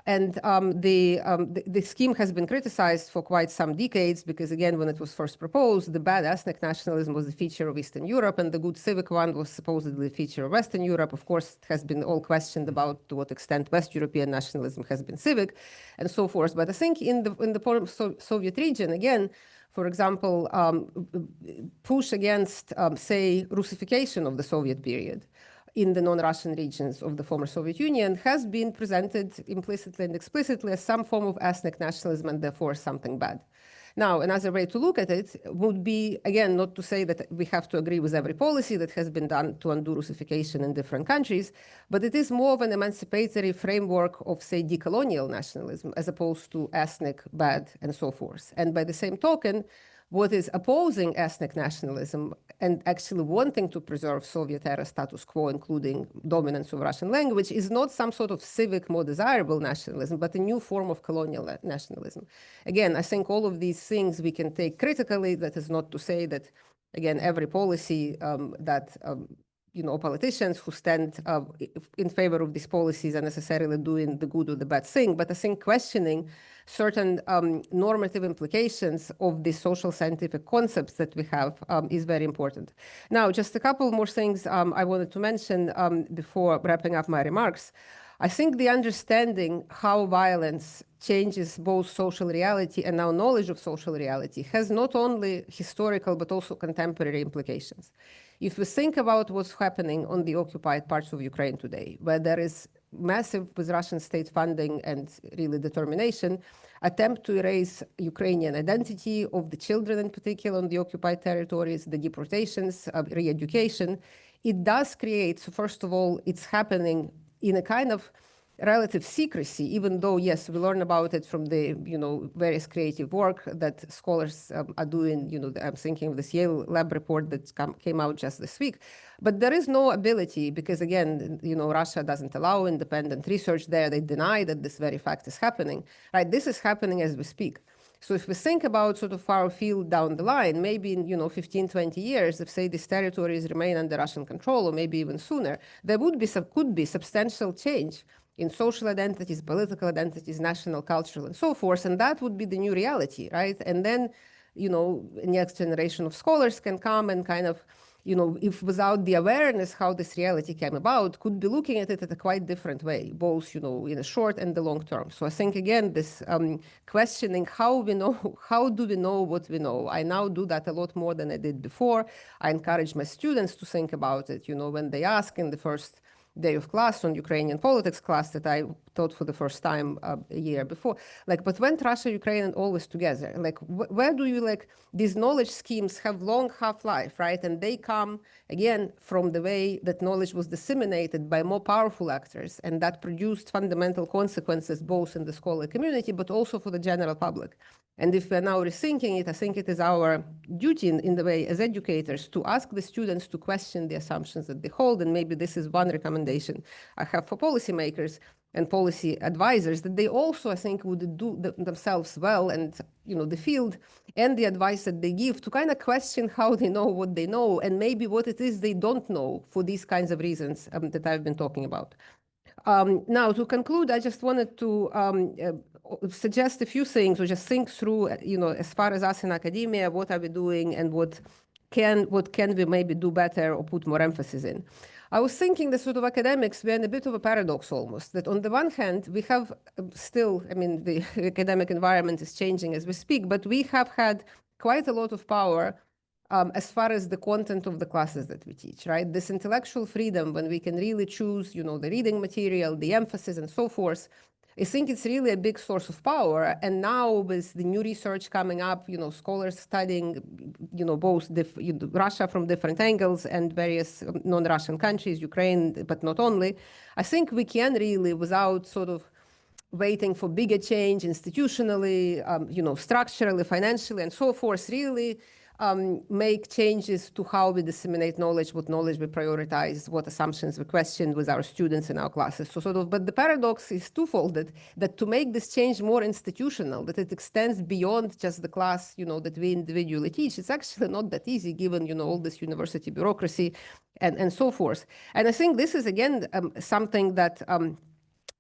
Speaker 4: And the scheme has been criticized for quite some decades because, again, when it was first proposed, the bad ethnic nationalism was a feature of Eastern Europe, and the good civic one was supposedly a feature of Western Europe. Of course, it has been all questioned about to what extent West European nationalism has been civic, and so forth. But I think in the post-Soviet region, again, for example, push against, say, Russification of the Soviet period in the non-Russian regions of the former Soviet Union has been presented implicitly and explicitly as some form of ethnic nationalism and therefore something bad. Now, another way to look at it would be, again, not to say that we have to agree with every policy that has been done to undo Russification in different countries, but it is more of an emancipatory framework of, say, decolonial nationalism as opposed to ethnic, bad, and so forth. And by the same token, what is opposing ethnic nationalism and actually wanting to preserve Soviet-era status quo, including dominance of Russian language, is not some sort of civic, more desirable nationalism, but a new form of colonial nationalism. Again, I think all of these things we can take critically. That is not to say that, again, every policy that politicians who stand in favor of these policies are necessarily doing the good or the bad thing, but I think questioning certain normative implications of the social scientific concepts that we have is very important. Now, just a couple more things I wanted to mention before wrapping up my remarks. I think the understanding how violence changes both social reality and our knowledge of social reality has not only historical but also contemporary implications. If we think about what's happening on the occupied parts of Ukraine today, where there is massive, with Russian state funding and really determination, attempt to erase Ukrainian identity of the children in particular on the occupied territories, the deportations, re-education, it does create, so first of all, it's happening in a kind of relative secrecy, even though, yes, we learn about it from the, various creative work that scholars are doing. I'm thinking of this Yale lab report that came out just this week. But there is no ability because, again, Russia doesn't allow independent research there. They deny that this very fact is happening, right? This is happening as we speak. So if we think about sort of far field down the line, maybe in 15, 20 years, if, say, these territories remain under Russian control, or maybe even sooner, there could be substantial change in social identities, political identities, national, cultural, and so forth. And that would be the new reality, right? And then, next generation of scholars can come and kind of, if without the awareness how this reality came about, could be looking at it in a quite different way, both, in the short and the long term. So I think, again, this questioning how do we know what we know? I now do that a lot more than I did before. I encourage my students to think about it, when they ask in the first day of class on Ukrainian politics class that I taught for the first time a year before. But when Russia, Ukraine, and always together, where do you, these knowledge schemes have long half-life, right? And they come, again, from the way that knowledge was disseminated by more powerful actors, and that produced fundamental consequences both in the scholarly community, but also for the general public. And if we're now rethinking it, I think it is our duty in the way as educators to ask the students to question the assumptions that they hold. And maybe this is one recommendation I have for policymakers and policy advisors, that they also, I think, would do themselves well, and the field and the advice that they give, to kind of question how they know what they know, and maybe what it is they don't know for these kinds of reasons that I've been talking about. Now, to conclude, I just wanted to suggest a few things, or just think through, as far as us in academia, what are we doing, and what can we maybe do better or put more emphasis in. I was thinking that sort of academics, we're in a bit of a paradox almost, that on the one hand, we have still, the academic environment is changing as we speak, but we have had quite a lot of power as far as the content of the classes that we teach, right? This intellectual freedom, when we can really choose, the reading material, the emphasis, and so forth, I think it's really a big source of power. And now with the new research coming up, scholars studying, both Russia from different angles and various non-Russian countries, Ukraine, but not only, I think we can really, without sort of waiting for bigger change institutionally, structurally, financially, and so forth, really make changes to how we disseminate knowledge, what knowledge we prioritize, what assumptions we question with our students in our classes. So but the paradox is twofold, that to make this change more institutional, that it extends beyond just the class, that we individually teach, it's actually not that easy given, all this university bureaucracy and so forth. And I think this is, again, something that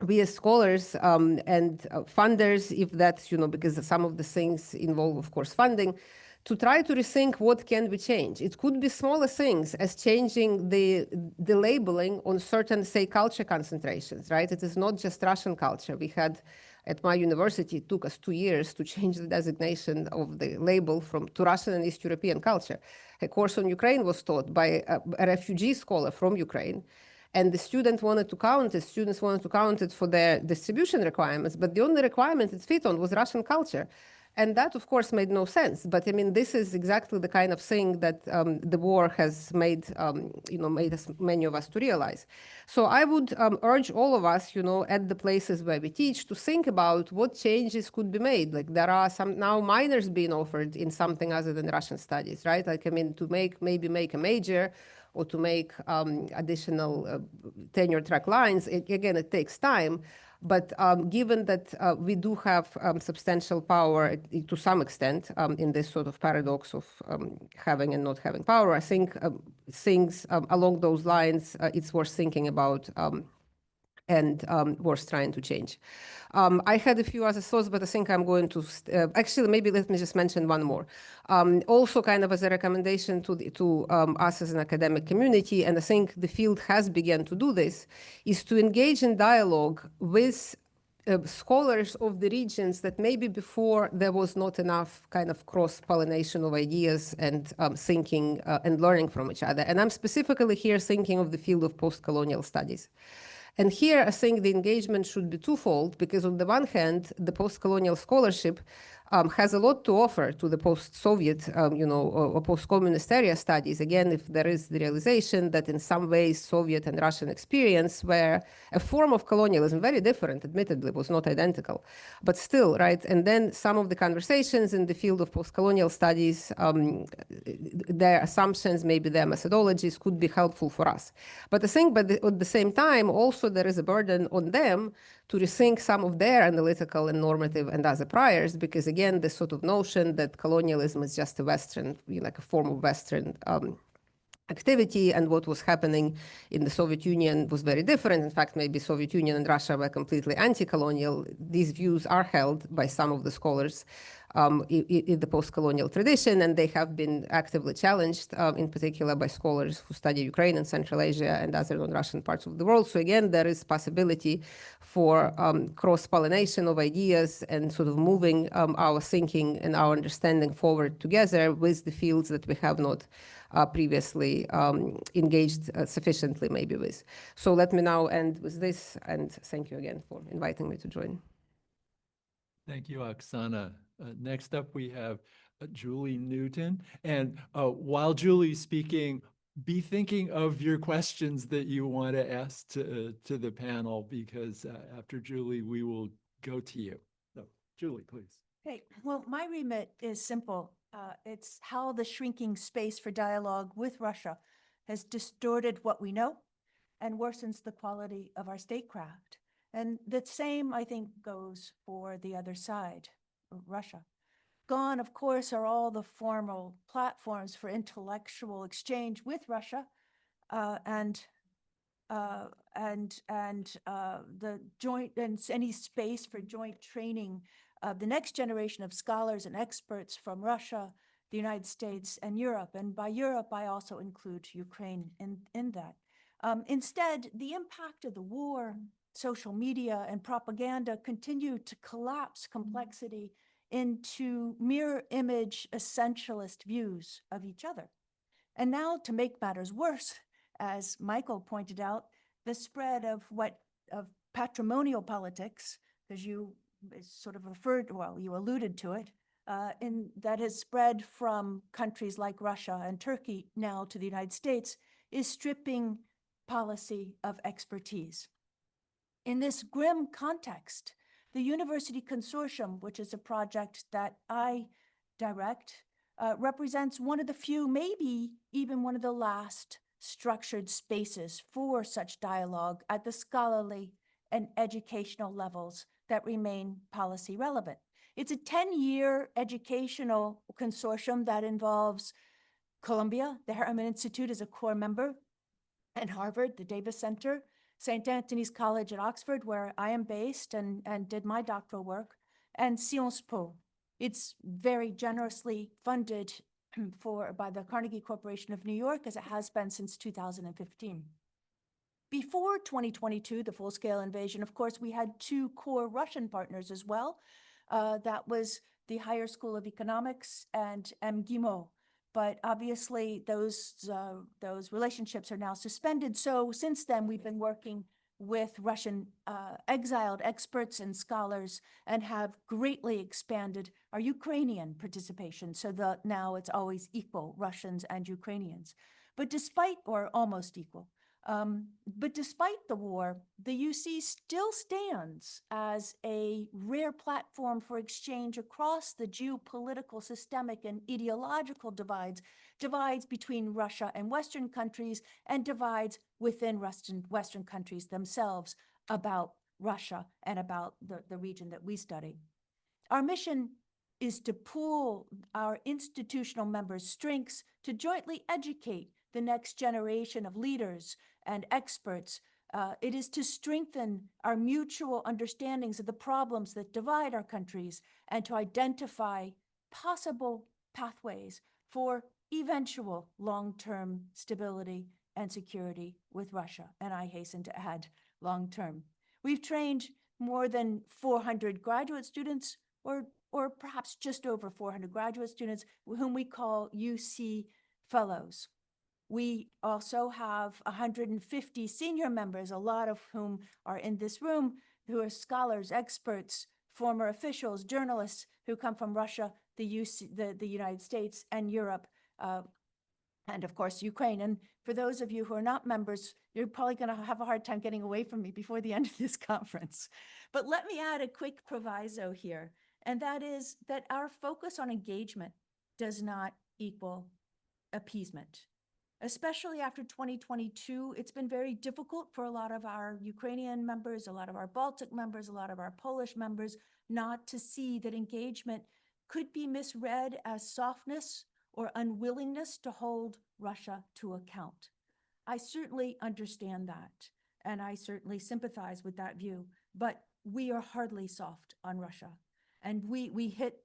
Speaker 4: we as scholars and funders, if that's, because some of the things involve, of course, funding, to try to rethink what can we change. It could be smaller things as changing the labeling on certain, say, culture concentrations, right? It is not just Russian culture. We had, at my university, it took us 2 years to change the designation of the label to Russian and East European culture. A course on Ukraine was taught by a refugee scholar from Ukraine. And the students wanted to count it for their distribution requirements, but the only requirement it fit on was Russian culture. And that, of course, made no sense. But I mean, this is exactly the kind of thing that the war has made, many of us to realize. So I would urge all of us, at the places where we teach, to think about what changes could be made. Like there are some now minors being offered in something other than Russian studies, right? Like, I mean, to maybe make a major or to make additional tenure track lines. Again, it takes time. But given that we do have substantial power to some extent in this sort of paradox of having and not having power, I think things along those lines, it's worth thinking about and worth trying to change. I had a few other thoughts, but I think I'm going to, actually, maybe let me just mention one more. Also kind of as a recommendation to us as an academic community, and I think the field has begun to do this, is to engage in dialogue with scholars of the regions that maybe before there was not enough kind of cross-pollination of ideas and thinking and learning from each other. And I'm specifically here thinking of the field of post-colonial studies. And here, I think the engagement should be twofold, because on the one hand, the post-colonial scholarship has a lot to offer to the post-Soviet, or post-communist area studies. Again, if there is the realization that in some ways Soviet and Russian experience were a form of colonialism, very different, admittedly, was not identical, but still, right? And then some of the conversations in the field of post-colonial studies, their assumptions, maybe their methodologies could be helpful for us. But I think at the same time, also there is a burden on them to rethink some of their analytical and normative and other priors, because again, this sort of notion that colonialism is just a Western, like a form of Western activity, and what was happening in the Soviet Union was very different. In fact, maybe Soviet Union and Russia were completely anti-colonial. These views are held by some of the scholars in the post-colonial tradition, and they have been actively challenged, in particular by scholars who study Ukraine and Central Asia and other non-Russian parts of the world. So again, there is possibility for cross-pollination of ideas and sort of moving our thinking and our understanding forward together with the fields that we have not previously engaged sufficiently maybe with. So let me now end with this, and thank you again for inviting me to join.
Speaker 1: Thank you, Oksana. Next up, we have Julie Newton. And while Julie's speaking, be thinking of your questions that you want to ask to the panel, because after Julie, we will go to you. So, Julie, please.
Speaker 5: Okay, well, my remit is simple. It's how the shrinking space for dialogue with Russia has distorted what we know and worsens the quality of our statecraft. And the same, I think, goes for the other side, Russia. Gone, of course, are all the formal platforms for intellectual exchange with Russia, and the joint and any space for joint training of the next generation of scholars and experts from Russia, the United States, and Europe. And by Europe, I also include Ukraine in that. Instead, the impact of the war, social media, and propaganda continue to collapse complexity into mirror image essentialist views of each other. And now, to make matters worse, as Michael pointed out, the spread of patrimonial politics, because you sort of you alluded to it, that has spread from countries like Russia and Turkey now to the United States, is stripping policy of expertise. In this grim context, the University Consortium, which is a project that I direct, represents one of the few, maybe even one of the last structured spaces for such dialogue at the scholarly and educational levels that remain policy relevant. It's a 10-year educational consortium that involves Columbia, the Harriman Institute is a core member, and Harvard, the Davis Center, St. Anthony's College at Oxford, where I am based and did my doctoral work, and Sciences Po. It's very generously funded by the Carnegie Corporation of New York, as it has been since 2015. Before 2022, the full-scale invasion, of course, we had two core Russian partners as well. That was the Higher School of Economics and MGIMO. But obviously, those relationships are now suspended. So since then, we've been working with Russian exiled experts and scholars and have greatly expanded our Ukrainian participation. So that now it's always equal, Russians and Ukrainians. But despite, or almost equal, but despite the war, the UC still stands as a rare platform for exchange across the geopolitical, systemic, and ideological divides between Russia and Western countries, and divides within Western countries themselves about Russia and about the region that we study. Our mission is to pool our institutional members' strengths to jointly educate the next generation of leaders and experts. It is to strengthen our mutual understandings of the problems that divide our countries and to identify possible pathways for eventual long-term stability and security with Russia. And I hasten to add long-term. We've trained more than 400 graduate students, or perhaps just over 400 graduate students, whom we call UC Fellows. We also have 150 senior members, a lot of whom are in this room, who are scholars, experts, former officials, journalists who come from Russia, the United States, and Europe, and of course, Ukraine. And for those of you who are not members, you're probably going to have a hard time getting away from me before the end of this conference. But let me add a quick proviso here, and that is that our focus on engagement does not equal appeasement. Especially after 2022, it's been very difficult for a lot of our Ukrainian members, a lot of our Baltic members, a lot of our Polish members, not to see that engagement could be misread as softness or unwillingness to hold Russia to account. I certainly understand that, and I certainly sympathize with that view, but we are hardly soft on Russia. And we hit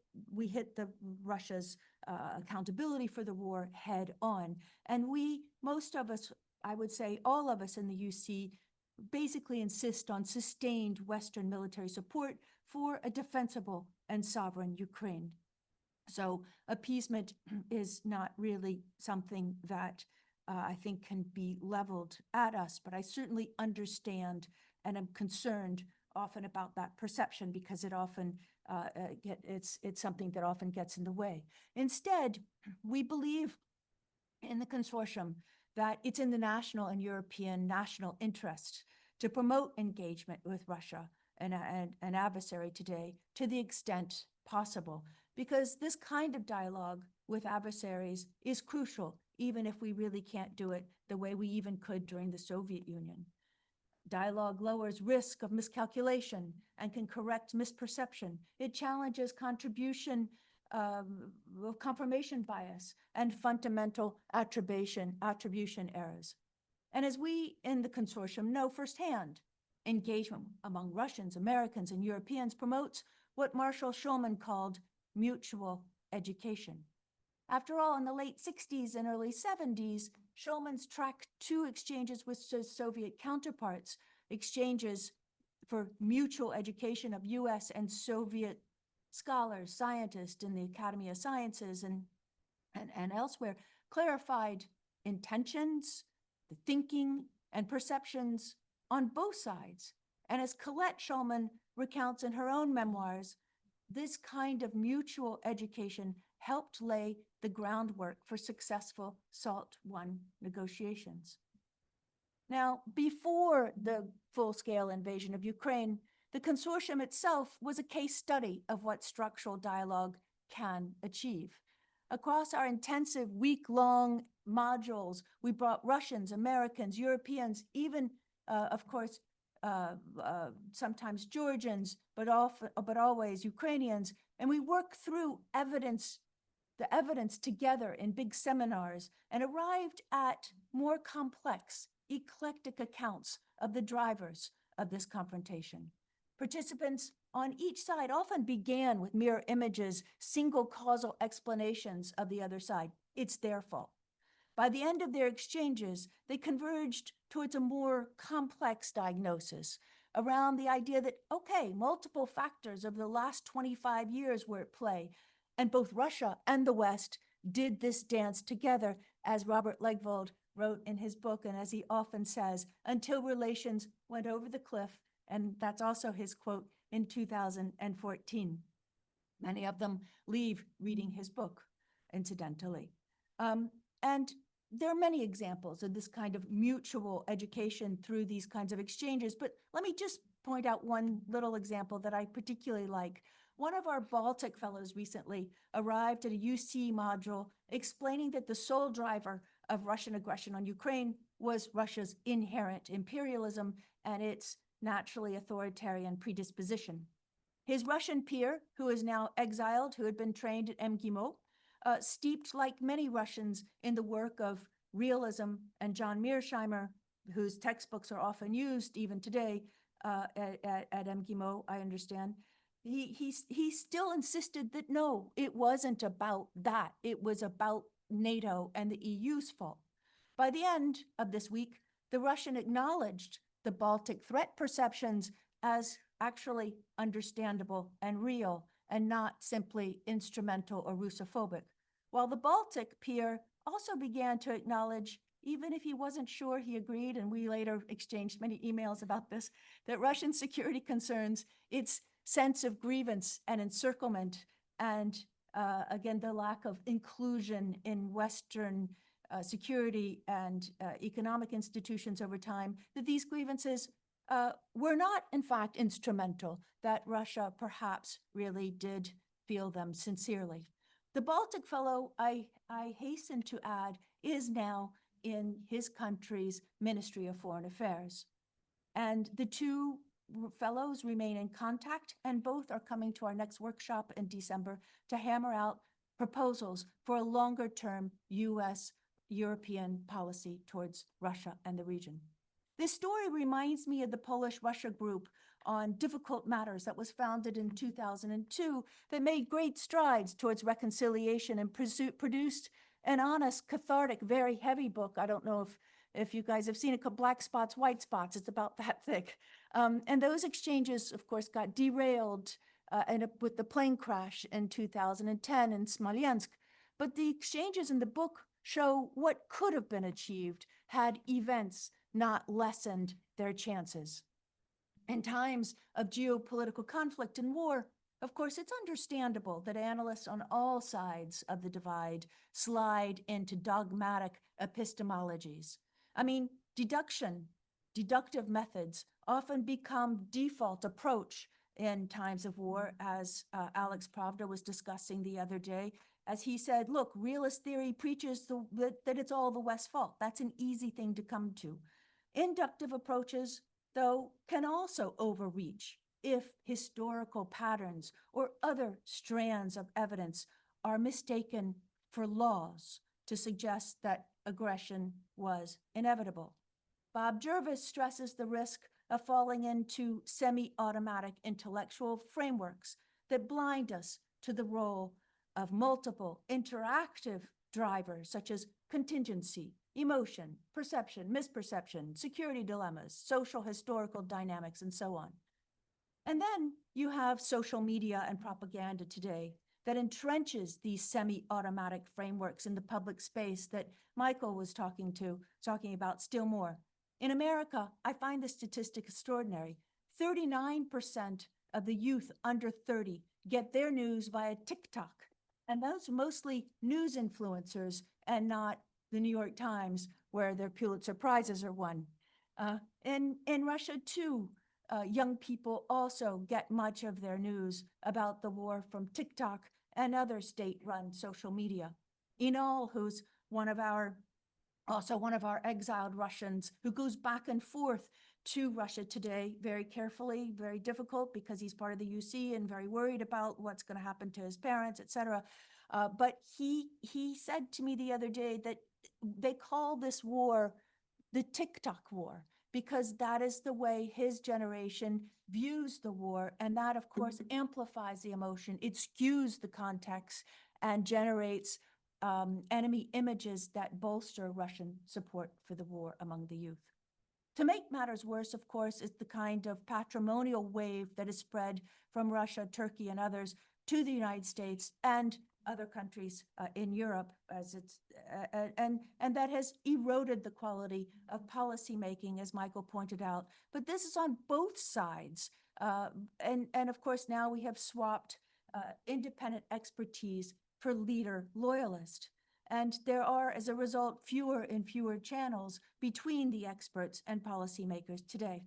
Speaker 5: the Russia's accountability for the war head on. And most of us, I would say all of us in the UC, basically insist on sustained Western military support for a defensible and sovereign Ukraine. So appeasement is not really something that I think can be leveled at us, but I certainly understand and am concerned often about that perception, because it often it's something that often gets in the way. Instead, we believe in the consortium that it's in the national and European national interest to promote engagement with Russia, an adversary today, to the extent possible, because this kind of dialogue with adversaries is crucial, even if we really can't do it the way we even could during the Soviet Union. Dialogue lowers risk of miscalculation and can correct misperception. It challenges confirmation bias and fundamental attribution errors. And as we in the consortium know firsthand, engagement among Russians, Americans, and Europeans promotes what Marshal Shulman called mutual education. After all, in the late 60s and early 70s, Shulman's tracked 2 exchanges with Soviet counterparts, exchanges for mutual education of US and Soviet scholars, scientists in the Academy of Sciences and elsewhere, clarified intentions, the thinking, and perceptions on both sides. And as Colette Shulman recounts in her own memoirs, this kind of mutual education helped lay the groundwork for successful SALT I negotiations. Now, before the full-scale invasion of Ukraine, the consortium itself was a case study of what structural dialogue can achieve. Across our intensive week-long modules, we brought Russians, Americans, Europeans, even, of course, sometimes Georgians, but always Ukrainians, and we worked through the evidence together in big seminars, and arrived at more complex eclectic accounts of the drivers of this confrontation. Participants on each side often began with mirror images, single causal explanations of the other side. It's their fault. By the end of their exchanges, they converged towards a more complex diagnosis around the idea that, okay, multiple factors of the last 25 years were at play, and both Russia and the West did this dance together, as Robert Legvold wrote in his book, and as he often says, until relations went over the cliff, and that's also his quote in 2014. Many of them leave reading his book, incidentally. And there are many examples of this kind of mutual education through these kinds of exchanges, but let me just point out one little example that I particularly like. One of our Baltic fellows recently arrived at a UC module explaining that the sole driver of Russian aggression on Ukraine was Russia's inherent imperialism and its naturally authoritarian predisposition. His Russian peer, who is now exiled, who had been trained at MGIMO, steeped like many Russians in the work of realism and John Mearsheimer, whose textbooks are often used even today at MGIMO, I understand. He still insisted that no, it wasn't about that. It was about NATO and the EU's fault. By the end of this week, the Russian acknowledged the Baltic threat perceptions as actually understandable and real and not simply instrumental or Russophobic. While the Baltic peer also began to acknowledge, even if he wasn't sure he agreed, and we later exchanged many emails about this, that Russian security concerns, its sense of grievance and encirclement, and again, the lack of inclusion in Western security and economic institutions over time, that these grievances were not, in fact, instrumental, that Russia perhaps really did feel them sincerely. The Baltic fellow, I hasten to add, is now in his country's Ministry of Foreign Affairs. And the two fellows remain in contact, and both are coming to our next workshop in December to hammer out proposals for a longer-term US-European policy towards Russia and the region. This story reminds me of the Polish-Russia group on difficult matters that was founded in 2002 that made great strides towards reconciliation and produced an honest, cathartic, very heavy book. I don't know if you guys have seen it, called Black Spots, White Spots. It's about that thick. And those exchanges, of course, got derailed with the plane crash in 2010 in Smolensk. But the exchanges in the book show what could have been achieved had events not lessened their chances. In times of geopolitical conflict and war, of course, it's understandable that analysts on all sides of the divide slide into dogmatic epistemologies. I mean, deductive methods often become default approach in times of war, as Alex Pravda was discussing the other day, as he said, look, realist theory preaches that it's all the West's fault. That's an easy thing to come to. Inductive approaches, though, can also overreach if historical patterns or other strands of evidence are mistaken for laws to suggest that aggression was inevitable. Bob Jervis stresses the risk of falling into semi-automatic intellectual frameworks that blind us to the role of multiple interactive drivers such as contingency, emotion, perception, misperception, security dilemmas, social historical dynamics, and so on. And then you have social media and propaganda today that entrenches these semi-automatic frameworks in the public space that Michael was talking about still more. In America, I find the statistic extraordinary. 39% of the youth under 30 get their news via TikTok. And those are mostly news influencers and not the New York Times, where their Pulitzer Prizes are won. In Russia, too, young people also get much of their news about the war from TikTok and other state-run social media. Inal, who's also one of our exiled Russians, who goes back and forth to Russia today very carefully, very difficult because he's part of the UC and very worried about what's going to happen to his parents, et cetera. But he said to me the other day that they call this war the TikTok war, because that is the way his generation views the war. And that, of course, amplifies the emotion. It skews the context and generates enemy images that bolster Russian support for the war among the youth. To make matters worse, of course, is the kind of patrimonial wave that has spread from Russia, Turkey, and others to the United States and other countries in Europe, as it's and that has eroded the quality of policymaking, as Michael pointed out. But this is on both sides, and of course now we have swapped independent expertise for leader loyalist. And there are, as a result, fewer and fewer channels between the experts and policymakers today.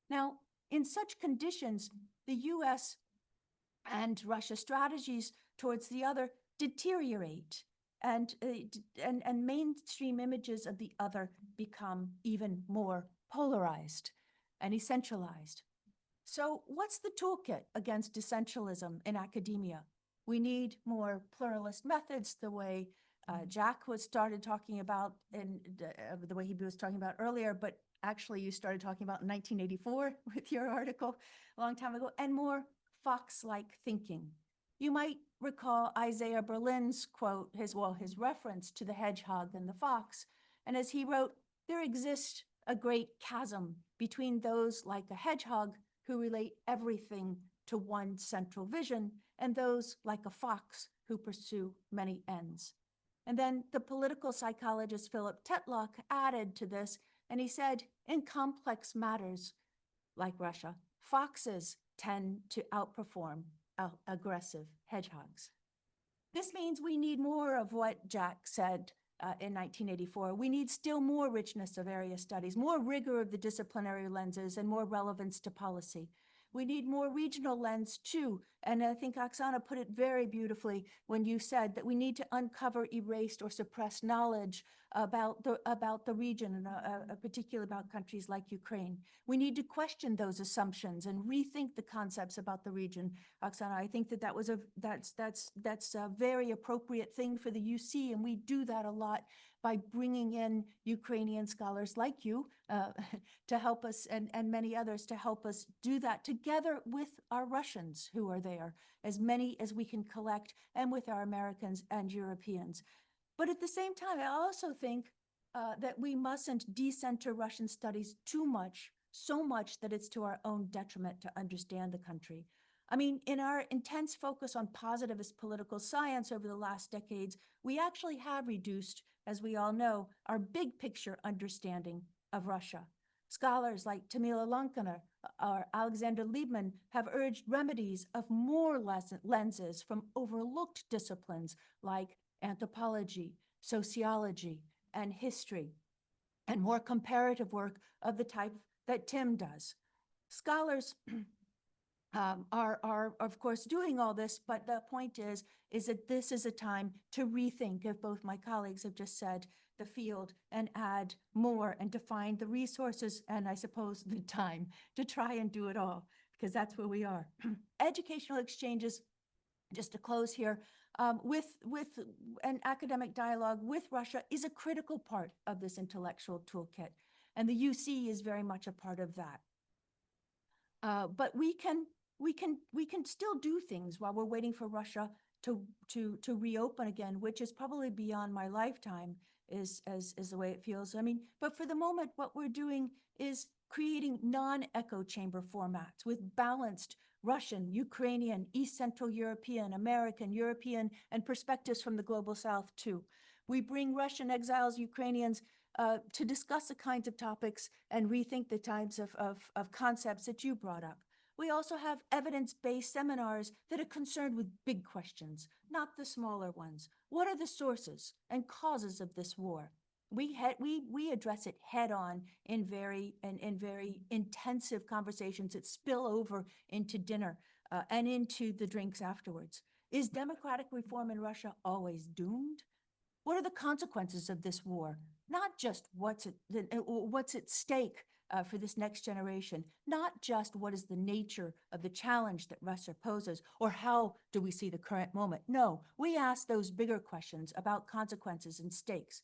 Speaker 5: Now, in such conditions, the US and Russia strategies towards the other deteriorate, and mainstream images of the other become even more polarized and essentialized. So what's the toolkit against essentialism in academia? We need more pluralist methods, the way Jack started talking about, and the way he was talking about earlier, but actually you started talking about in 1984 with your article a long time ago, and more fox-like thinking. You might recall Isaiah Berlin's quote, his reference to the hedgehog and the fox. And as he wrote, there exists a great chasm between those like a hedgehog who relate everything to one central vision and those like a fox who pursue many ends. And then the political psychologist Philip Tetlock added to this, and he said, in complex matters like Russia, foxes tend to outperform aggressive hedgehogs. This means we need more of what Jack said in 1984. We need still more richness of area studies, more rigor of the disciplinary lenses, and more relevance to policy. We need more regional lens too. And I think Oxana put it very beautifully when you said that we need to uncover erased or suppressed knowledge about the region, and particularly about countries like Ukraine. We need to question those assumptions and rethink the concepts about the region. Oxana, I think that's a very appropriate thing for the UC, and we do that a lot by bringing in Ukrainian scholars like you to help us, and many others to help us do that together with our Russians who are there, as many as we can collect, and with our Americans and Europeans. But at the same time, I also think that we mustn't decenter Russian studies too much, so much that it's to our own detriment to understand the country. I mean, in our intense focus on positivist political science over the last decades, we actually have reduced, as we all know, our big picture understanding of Russia. Scholars like Tamila Lankana or Alexander Liebman have urged remedies of more lenses from overlooked disciplines like anthropology, sociology, and history, and more comparative work of the type that Tim does. Scholars are of course doing all this, but the point is that this is a time to rethink, as both my colleagues have just said, the field, and add more and to find the resources and I suppose the time to try and do it all, because that's where we are. Educational exchanges, just to close here, with an academic dialogue with Russia is a critical part of this intellectual toolkit, and the UC is very much a part of that. But we can still do things while we're waiting for Russia to reopen again, which is probably beyond my lifetime, is the way it feels. I mean, but for the moment, what we're doing is creating non-echo chamber formats with balanced Russian, Ukrainian, East Central European, American, European, and perspectives from the global South too. We bring Russian exiles, Ukrainians, to discuss the kinds of topics and rethink the types of concepts that you brought up. We also have evidence-based seminars that are concerned with big questions, not the smaller ones. What are the sources and causes of this war? We address it head on in very intensive conversations that spill over into dinner and into the drinks afterwards. Is democratic reform in Russia always doomed? What are the consequences of this war? Not just what's at stake for this next generation, not just what is the nature of the challenge that Russia poses, or how do we see the current moment? No, we ask those bigger questions about consequences and stakes.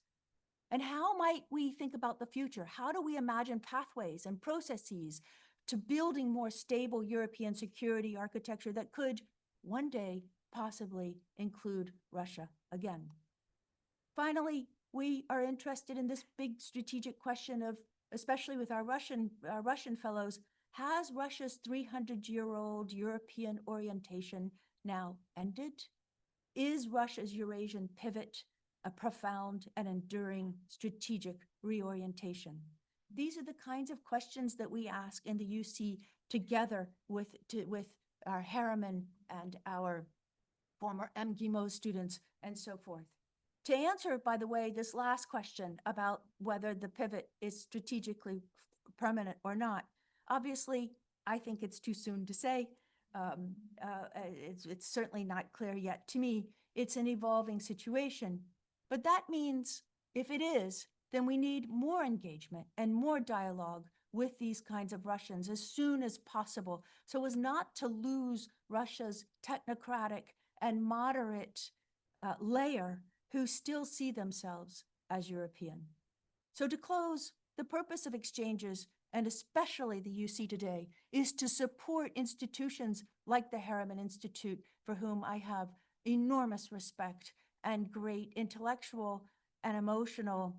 Speaker 5: And how might we think about the future? How do we imagine pathways and processes to building more stable European security architecture that could one day possibly include Russia again? Finally, we are interested in this big strategic question of, especially with our Russian fellows, has Russia's 300-year-old European orientation now ended? Is Russia's Eurasian pivot a profound and enduring strategic reorientation? These are the kinds of questions that we ask in the UC together with our Harriman and our former MGIMO students and so forth. To answer, by the way, this last question about whether the pivot is strategically permanent or not, obviously, I think it's too soon to say. It's certainly not clear yet to me. It's an evolving situation. But that means if it is, then we need more engagement and more dialogue with these kinds of Russians as soon as possible, so as not to lose Russia's technocratic and moderate layer who still see themselves as European. So to close, the purpose of exchanges, and especially the UC today, is to support institutions like the Harriman Institute, for whom I have enormous respect and great intellectual and emotional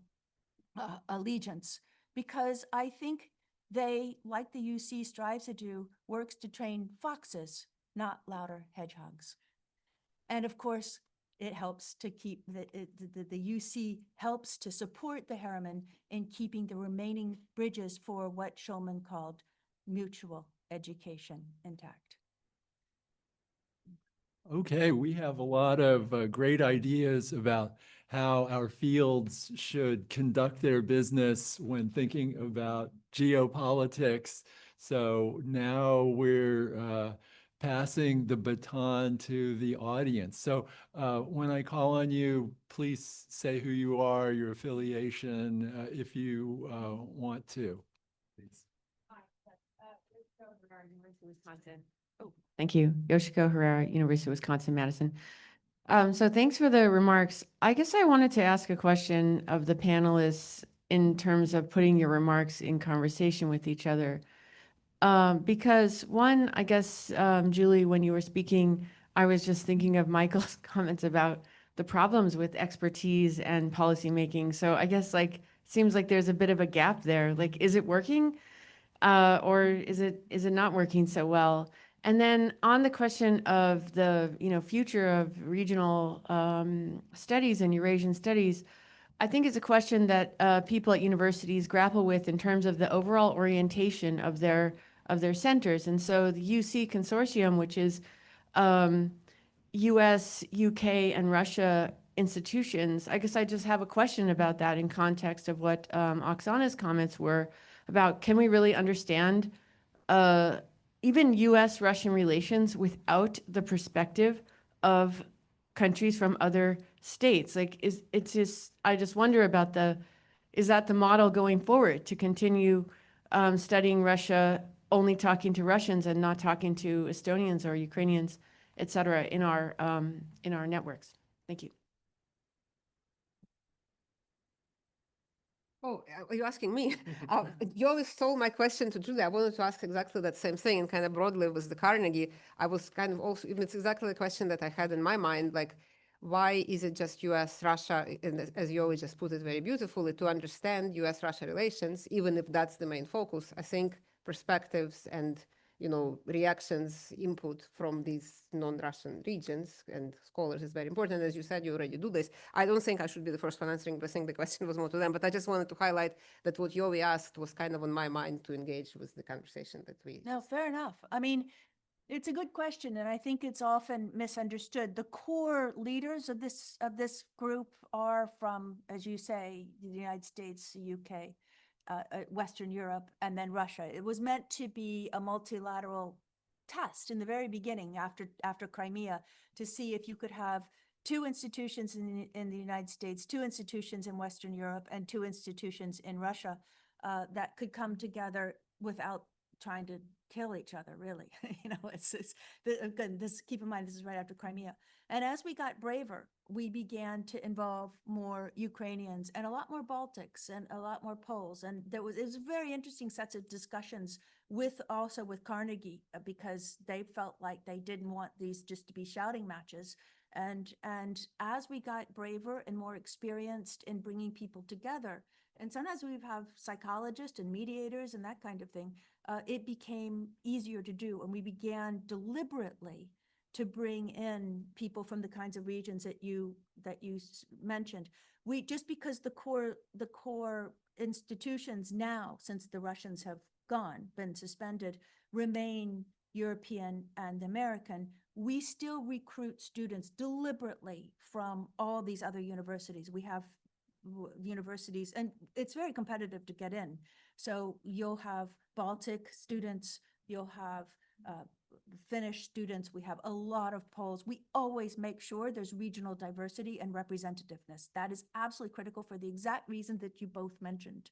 Speaker 5: allegiance, because I think they, like the UC strives to do, works to train foxes, not louder hedgehogs. And of course, it helps to keep the UC helps to support the Harriman in keeping the remaining bridges for what Schulman called mutual education intact.
Speaker 1: Okay, we have a lot of great ideas about how our fields should conduct their business when thinking about geopolitics. So now we're passing the baton to the audience. So when I call on you, please say who you are, your affiliation, if you want to. Please.
Speaker 6: Wisconsin. Oh, thank you. Yoshiko Herrera, University of Wisconsin-Madison. So thanks for the remarks. I guess I wanted to ask a question of the panelists in terms of putting your remarks in conversation with each other. Because one, I guess, Julie, when you were speaking, I was just thinking of Michael's comments about the problems with expertise and policymaking. So I guess seems like there's a bit of a gap there. Like, is it working? Or is it not working so well? And then on the question of the future of regional studies and Eurasian studies, I think it's a question that people at universities grapple with in terms of the overall orientation of their centers. And so the UC consortium, which is US, UK, and Russia institutions, I guess I just have a question about that in context of what Oksana's comments were about. Can we really understand even US-Russian relations without the perspective of countries from other states? Like, I just wonder about is that the model going forward, to continue studying Russia, only talking to Russians and not talking to Estonians or Ukrainians, et cetera, in our networks? Thank you.
Speaker 4: Oh, are you asking me? You always stole my question to Julie. I wanted to ask exactly that same thing, and kind of broadly with the Carnegie. I was kind of also, it's exactly the question that I had in my mind, like, why is it just US, Russia, and as you always just put it very beautifully, to understand US-Russia relations, even if that's the main focus. I think perspectives and reactions, input from these non-Russian regions and scholars is very important. As you said, you already do this. I don't think I should be the first one answering, but I think the question was more to them. But I just wanted to highlight that what Yovi asked was kind of on my mind to engage with the conversation that we...
Speaker 5: No, fair enough. I mean, it's a good question, and I think it's often misunderstood. The core leaders of this group are from, as you say, the United States, the UK, Western Europe, and then Russia. It was meant to be a multilateral test in the very beginning, after Crimea, to see if you could have two institutions in the United States, two institutions in Western Europe, and two institutions in Russia that could come together without trying to kill each other, really. Again, keep in mind, this is right after Crimea. And as we got braver, we began to involve more Ukrainians and a lot more Baltics and a lot more Poles. And it was very interesting sets of discussions also with Carnegie, because they felt like they didn't want these just to be shouting matches. And as we got braver and more experienced in bringing people together, and sometimes we have psychologists and mediators and that kind of thing, it became easier to do. And we began deliberately to bring in people from the kinds of regions that you mentioned. Just because the core institutions now, since the Russians have been suspended, remain European and American, we still recruit students deliberately from all these other universities. We have universities, and it's very competitive to get in. So you'll have Baltic students, you'll have Finnish students, we have a lot of Poles. We always make sure there's regional diversity and representativeness. That is absolutely critical for the exact reason that you both mentioned.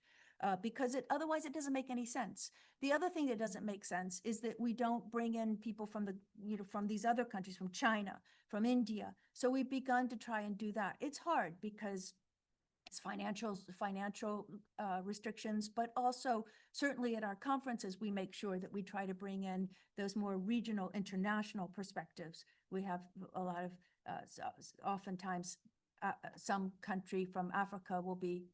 Speaker 5: Because otherwise it doesn't make any sense. The other thing that doesn't make sense is that we don't bring in people from from these other countries, from China, from India. So we've begun to try and do that. It's hard because it's financial restrictions, but also certainly at our conferences, we make sure that we try to bring in those more regional, international perspectives. We have a lot of, oftentimes, some country from Africa will be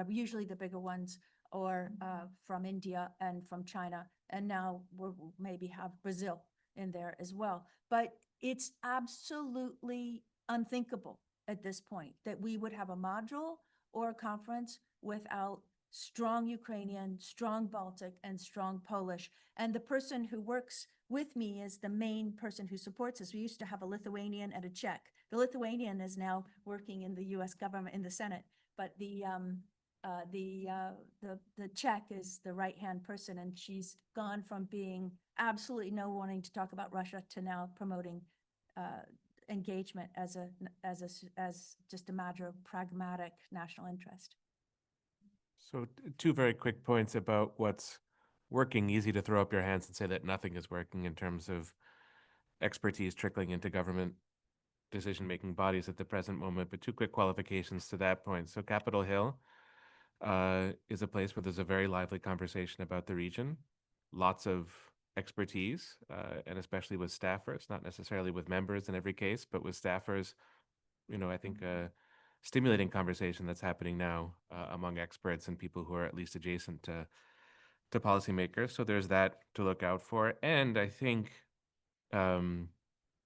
Speaker 5: usually the bigger ones, or from India and from China. And now we'll maybe have Brazil in there as well. But it's absolutely unthinkable at this point that we would have a module or a conference without strong Ukrainian, strong Baltic, and strong Polish. And the person who works with me is the main person who supports us. We used to have a Lithuanian and a Czech. The Lithuanian is now working in the US government, in the Senate, but the Czech is the right-hand person, and she's gone from being absolutely no wanting to talk about Russia to now promoting engagement as just a matter of pragmatic national interest.
Speaker 3: So two very quick points about what's working. Easy to throw up your hands and say that nothing is working in terms of expertise trickling into government decision-making bodies at the present moment, but two quick qualifications to that point. So Capitol Hill is a place where there's a very lively conversation about the region, lots of expertise, and especially with staffers, not necessarily with members in every case, but with staffers, I think a stimulating conversation that's happening now among experts and people who are at least adjacent to policymakers. So there's that to look out for. And I think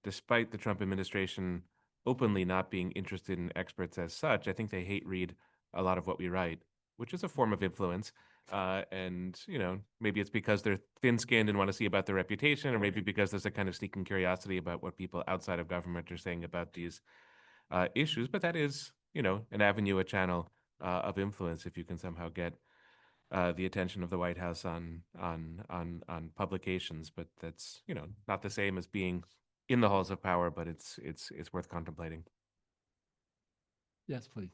Speaker 3: despite the Trump administration openly not being interested in experts as such, I think they hate read a lot of what we write, which is a form of influence. And, maybe it's because they're thin-skinned and want to see about their reputation, or maybe because there's a kind of sneaking curiosity about what people outside of government are saying about these issues. But that is, an avenue, a channel of influence if you can somehow get the attention of the White House on publications. But that's, not the same as being in the halls of power, but it's worth contemplating.
Speaker 1: Yes, please.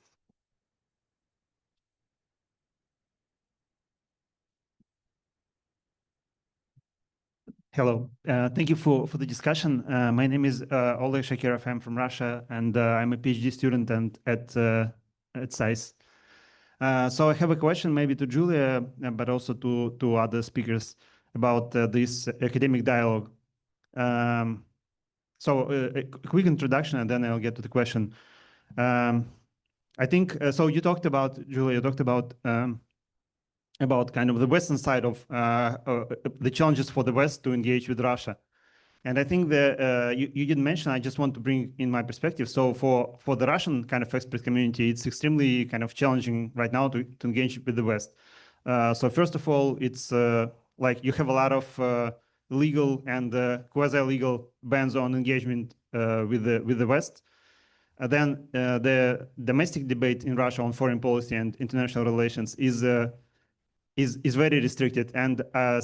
Speaker 7: Hello, thank you for the discussion. My name is Oleg Shakirov. I'm from Russia, and I'm a PhD student at SAIS. So I have a question maybe to Julia, but also to other speakers about this academic dialogue. So a quick introduction, and then I'll get to the question. I think, so you talked about, Julia, you talked about kind of the Western side of the challenges for the West to engage with Russia. And I think that you didn't mention, I just want to bring in my perspective. So for the Russian kind of expert community, it's extremely kind of challenging right now to engage with the West. So first of all, it's like you have a lot of legal and quasi-legal bans on engagement with the West. Then the domestic debate in Russia on foreign policy and international relations is very restricted, and I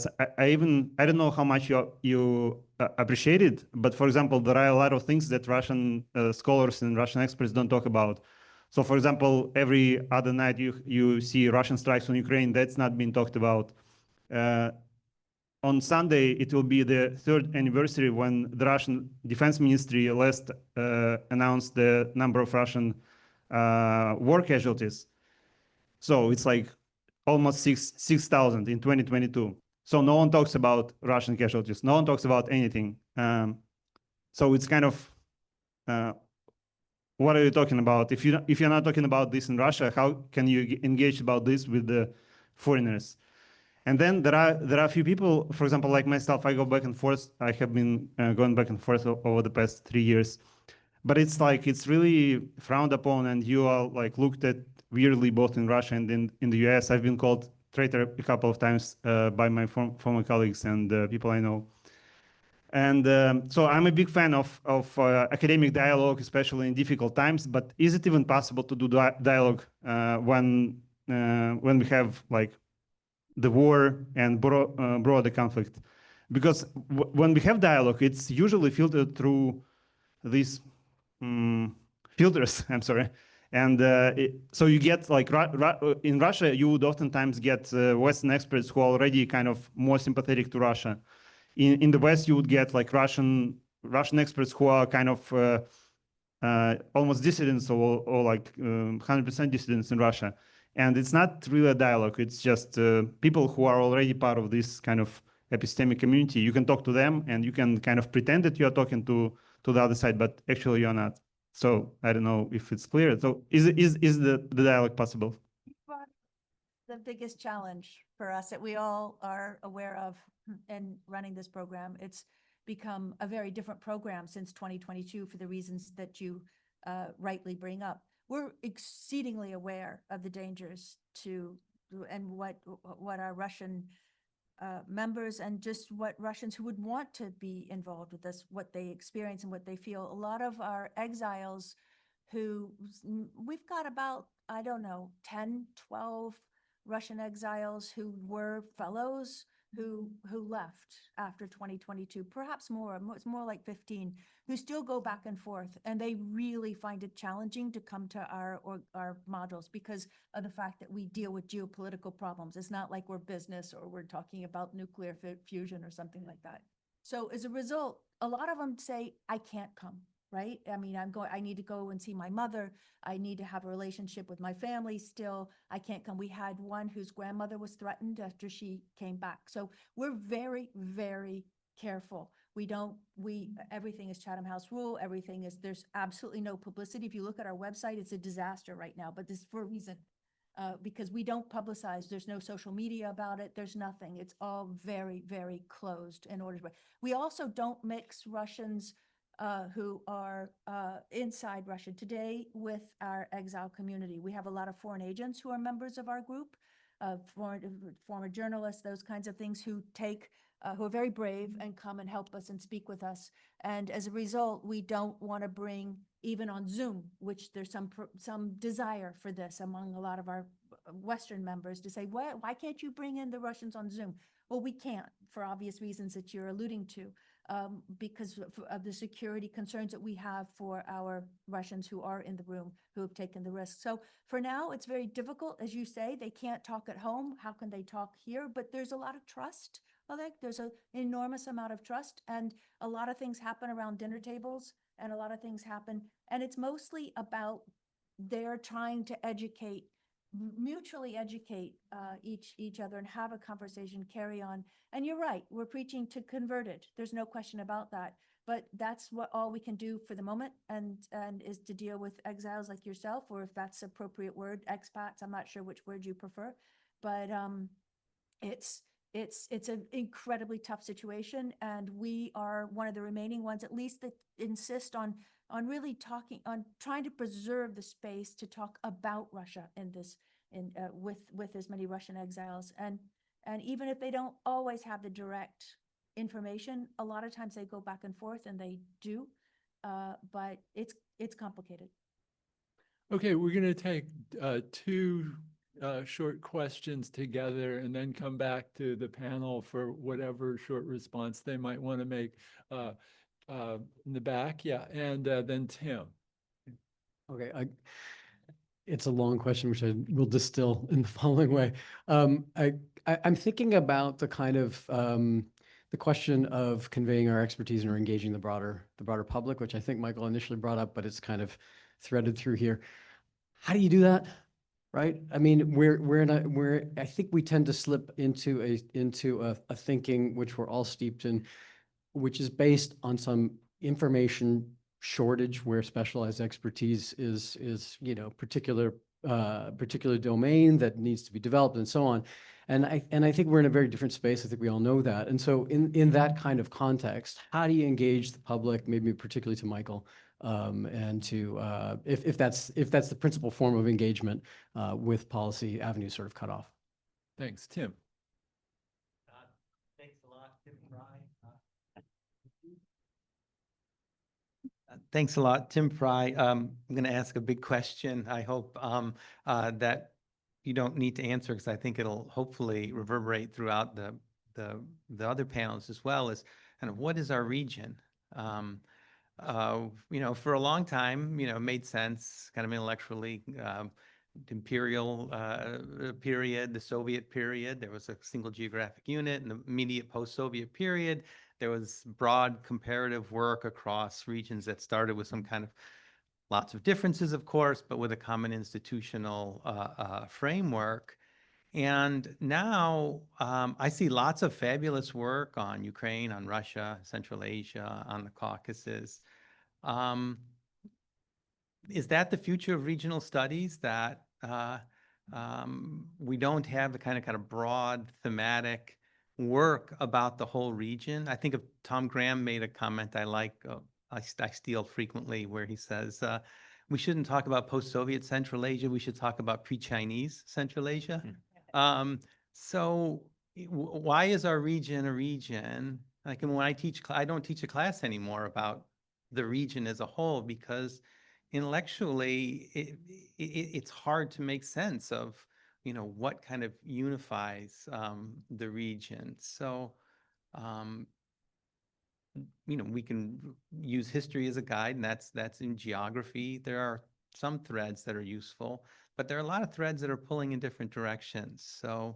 Speaker 7: don't know how much you appreciate it, but for example, there are a lot of things that Russian scholars and Russian experts don't talk about. So, for example, every other night you see Russian strikes on Ukraine. That's not being talked about. on Sunday, it will be the 3rd anniversary when the Russian Defense Ministry last announced the number of Russian war casualties. So it's like almost 6,000 in 2022. So no one talks about Russian casualties. No one talks about anything. So it's kind of, what are you talking about? If you're not talking about this in Russia, how can you engage about this with the foreigners? And then there are a few people, for example, like myself, I go back and forth. I have been going back and forth over the past 3 years, but it's like, it's really frowned upon, and you are like looked at weirdly both in Russia and in the US. I've been called traitor a couple of times by my former colleagues and people I know. And so I'm a big fan of academic dialogue, especially in difficult times. But is it even possible to do dialogue when we have like the war and broader conflict? Because when we have dialogue, it's usually filtered through these filters. I'm sorry. And so you get like in Russia, you would oftentimes get Western experts who are already kind of more sympathetic to Russia. In the West, you would get like Russian experts who are kind of almost dissidents or like 100% dissidents in Russia. And it's not really a dialogue. It's just people who are already part of this kind of epistemic community. You can talk to them and you can kind of pretend that you're talking to the other side, but actually you're not. So I don't know if it's clear. So is the dialogue possible?
Speaker 5: The biggest challenge for us that we all are aware of in running this program, it's become a very different program since 2022 for the reasons that you rightly bring up. We're exceedingly aware of the dangers and what our Russian members and just what Russians who would want to be involved with this, what they experience and what they feel. A lot of our exiles we've got about, I don't know, 10, 12 Russian exiles who were fellows who left after 2022, perhaps more. It's more like 15, who still go back and forth, and they really find it challenging to come to our modules because of the fact that we deal with geopolitical problems. It's not like we're business or we're talking about nuclear fusion or something like that. So as a result, a lot of them say, I can't come. Right? I mean, I need to go and see my mother. I need to have a relationship with my family still. I can't come. We had one whose grandmother was threatened after she came back. So we're very, very careful. Everything is Chatham House rule. There's absolutely no publicity. If you look at our website, it's a disaster right now, but this is for a reason. Because we don't publicize, there's no social media about it, there's nothing. It's all very, very closed in order to, we also don't mix Russians who are inside Russia today with our exile community. We have a lot of foreign agents who are members of our group, former journalists, those kinds of things, who are very brave and come and help us and speak with us. And as a result, we don't want to bring, even on Zoom, which there's some desire for this among a lot of our Western members to say, why can't you bring in the Russians on Zoom? Well, we can't, for obvious reasons that you're alluding to. Because of the security concerns that we have for our Russians who are in the room, who have taken the risk. So for now, it's very difficult. As you say, they can't talk at home. How can they talk here? But there's a lot of trust, Oleg. There's an enormous amount of trust. And a lot of things happen around dinner tables, and a lot of things happen. And it's mostly about they're trying to mutually educate each other and have a conversation, carry on. And you're right, we're preaching to converted. There's no question about that. But that's all we can do for the moment, and is to deal with exiles like yourself, or if that's the appropriate word, expats. I'm not sure which word you prefer, but it's an incredibly tough situation, and we are one of the remaining ones, at least, that insist on really trying to preserve the space to talk about Russia with as many Russian exiles. And even if they don't always have the direct information, a lot of times they go back and forth, and they do, but it's complicated.
Speaker 1: Okay, we're going to take two short questions together and then come back to the panel for whatever short response they might want to make. In the back, yeah, and then Tim.
Speaker 8: Okay, it's a long question, which I will distill in the following way. I'm thinking about the kind of the question of conveying our expertise and engaging the broader public, which I think Michael initially brought up, but it's kind of threaded through here. How do you do that? Right? I mean, I think we tend to slip into a thinking which we're all steeped in, which is based on some information shortage where specialized expertise is particular domain that needs to be developed and so on. And I think we're in a very different space. I think we all know that. And so in that kind of context, how do you engage the public, maybe particularly to Michael, and to if that's the principal form of engagement with policy avenues sort of cut off?
Speaker 1: Thanks, Tim.
Speaker 9: Thanks a lot, Tim Fry. Thanks a lot, Tim Fry. I'm going to ask a big question. I hope that you don't need to answer, because I think it'll hopefully reverberate throughout the other panels as well, as kind of what is our region? For a long time, it made sense kind of intellectually. Imperial period, the Soviet period, there was a single geographic unit. In the immediate post-Soviet period, there was broad comparative work across regions that started with some kind of lots of differences, of course, but with a common institutional framework. And now I see lots of fabulous work on Ukraine, on Russia, Central Asia, on the Caucasus. Is that the future of regional studies, that we don't have the kind of broad thematic work about the whole region? I think of Tom Graham made a comment I like, I steal frequently, where he says, we shouldn't talk about post-Soviet Central Asia, we should talk about pre-Chinese Central Asia. So why is our region a region? Like when I teach, I don't teach a class anymore about the region as a whole, because intellectually it's hard to make sense of what kind of unifies the region. So we can use history as a guide, and that's in geography. There are some threads that are useful, but there are a lot of threads that are pulling in different directions. So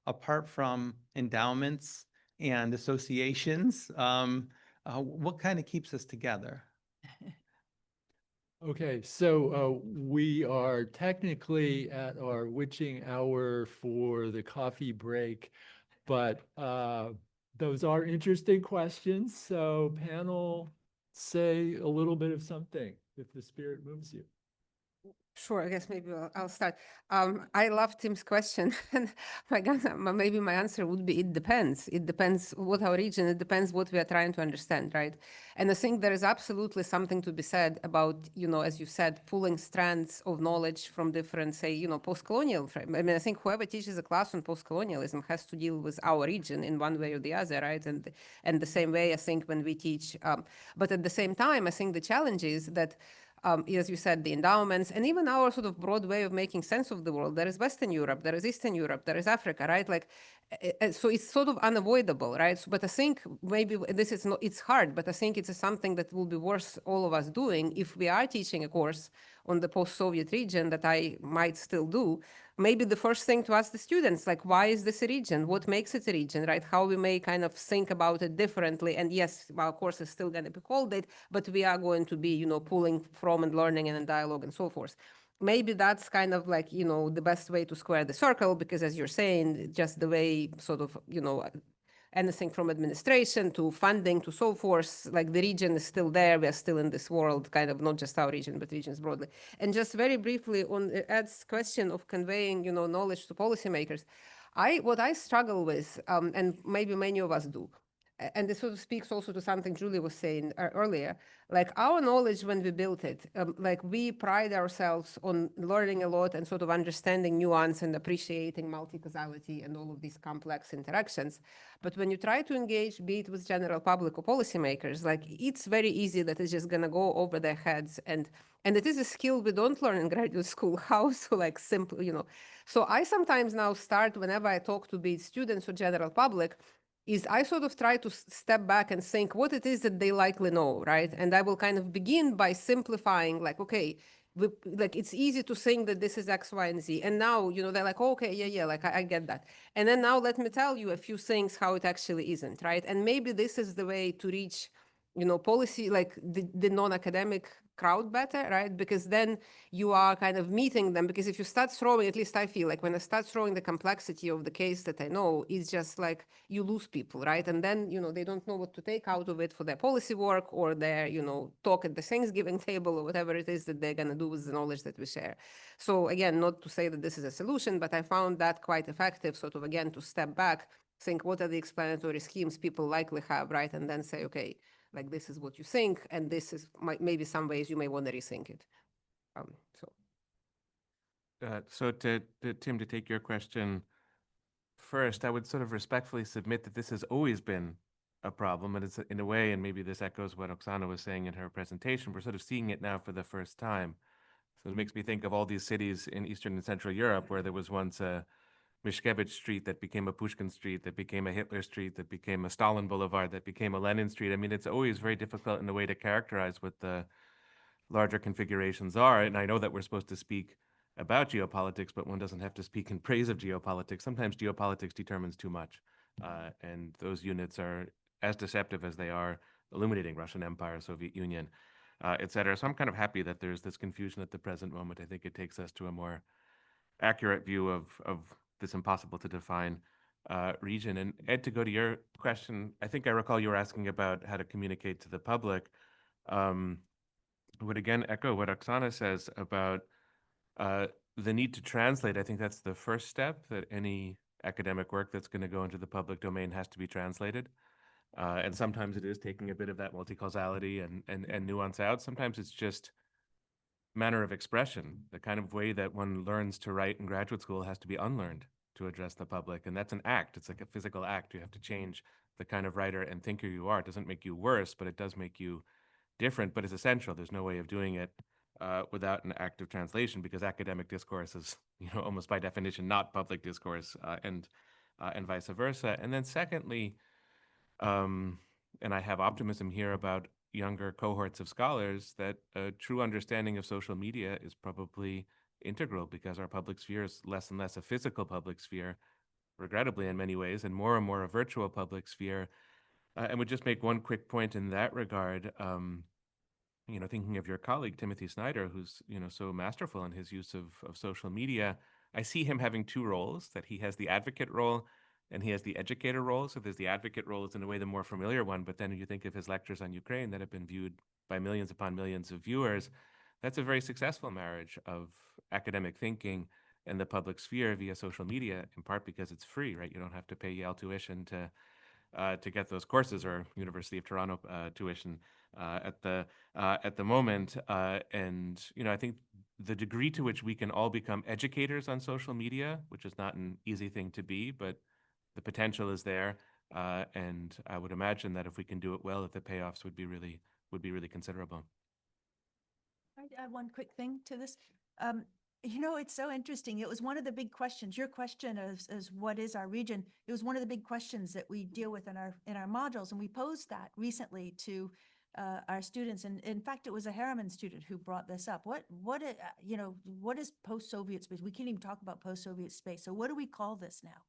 Speaker 9: apart from endowments and associations, what kind of keeps us together?
Speaker 1: Okay, so we are technically at our witching hour for the coffee break, but those are interesting questions. So panel, say a little bit of something if the spirit moves you.
Speaker 4: Sure, I guess maybe I'll start. I love Tim's question, and maybe my answer would be it depends. It depends what our region, it depends what we are trying to understand, right? And I think there is absolutely something to be said about, as you said, pulling strands of knowledge from different, say, post-colonial. I mean, I think whoever teaches a class on post-colonialism has to deal with our region in one way or the other, right? And the same way, I think, when we teach, but at the same time, I think the challenge is that as you said, the endowments, and even our sort of broad way of making sense of the world. There is Western Europe, there is Eastern Europe, there is Africa, right? Like, so it's sort of unavoidable, right? So, but I think maybe this is not, it's hard, but I think it's something that will be worth all of us doing if we are teaching a course on the post-Soviet region that I might still do. Maybe the first thing to ask the students, like, why is this a region? What makes it a region, right? How we may kind of think about it differently. And yes, our course is still going to be called it, but we are going to be, pulling from and learning and in dialogue and so forth. Maybe that's kind of like, the best way to square the circle, because as you're saying, just the way sort of, anything from administration to funding to so forth, like the region is still there. We are still in this world, kind of not just our region, but regions broadly. And just very briefly on Ed's question of conveying, knowledge to policymakers, what I struggle with, and maybe many of us do, and this sort of speaks also to something Julie was saying earlier, like our knowledge when we built it, like we pride ourselves on learning a lot and sort of understanding nuance and appreciating multi-causality and all of these complex interactions. But when you try to engage, be it with general public or policymakers, like it's very easy that it's just gonna go over their heads. And it is a skill we don't learn in graduate school, how to like simple, So I sometimes now start whenever I talk to be it students or general public, is I sort of try to step back and think what it is that they likely know, right? And I will kind of begin by simplifying like, okay, like it's easy to think that this is X, Y, and Z. And now, they're like, okay, yeah, like I get that. And then now let me tell you a few things how it actually isn't, right? And maybe this is the way to reach, policy, like the non-academic crowd better, right? Because then you are kind of meeting them. Because if you start throwing, at least I feel like when I start throwing the complexity of the case that I know, it's just like you lose people, right? And then, they don't know what to take out of it for their policy work or their, talk at the Thanksgiving table or whatever it is that they're going to do with the knowledge that we share. So again, not to say that this is a solution, but I found that quite effective, sort of, again, to step back, think what are the explanatory schemes people likely have, right? And then say, okay, like this is what you think, and this is maybe some ways you may want to rethink it.
Speaker 3: So Tim, to take your question first, I would sort of respectfully submit that this has always been a problem, and it's in a way, and maybe this echoes what Oxana was saying in her presentation, we're sort of seeing it now for the first time. So it makes me think of all these cities in Eastern and Central Europe where there was once a Mishkevich Street that became a Pushkin Street, that became a Hitler Street, that became a Stalin Boulevard, that became a Lenin Street. I mean, it's always very difficult in a way to characterize what the larger configurations are. And I know that we're supposed to speak about geopolitics, but one doesn't have to speak in praise of geopolitics. Sometimes geopolitics determines too much. And those units are as deceptive as they are illuminating Russian Empire, Soviet Union, et cetera. So I'm kind of happy that there's this confusion at the present moment. I think it takes us to a more accurate view of this impossible to define region. And Ed, to go to your question, I think I recall you were asking about how to communicate to the public. Would again echo what Oxana says about the need to translate. I think that's the first step, that any academic work that's going to go into the public domain has to be translated. And sometimes it is taking a bit of that multi-causality and nuance out. Sometimes it's just manner of expression. The kind of way that one learns to write in graduate school has to be unlearned to address the public. And that's an act. It's like a physical act. You have to change the kind of writer and thinker you are. It doesn't make you worse, but it does make you different, but it's essential. There's no way of doing it without an active translation, because academic discourse is, almost by definition, not public discourse, and vice versa. And then secondly, and I have optimism here about younger cohorts of scholars, that a true understanding of social media is probably integral, because our public sphere is less and less a physical public sphere, regrettably in many ways, and more a virtual public sphere. And would just make one quick point in that regard. Thinking of your colleague, Timothy Snyder, who's, so masterful in his use of social media, I see him having two roles, that he has the advocate role and he has the educator role. So there's the advocate role is in a way the more familiar one, but then you think of his lectures on Ukraine that have been viewed by millions upon millions of viewers. That's a very successful marriage of academic thinking and the public sphere via social media, in part because it's free, right? You don't have to pay Yale tuition to get those courses, or University of Toronto tuition at the moment. And I think the degree to which we can all become educators on social media, which is not an easy thing to be, but the potential is there. And I would imagine that if we can do it well, that the payoffs would be really considerable.
Speaker 5: I'd add one quick thing to this. It's so interesting. It was one of the big questions. Your question is what is our region? It was one of the big questions that we deal with in our modules, and we posed that recently to our students. And in fact, it was a Harriman student who brought this up. What is post-Soviet space? We can't even talk about post-Soviet space. So what do we call this now?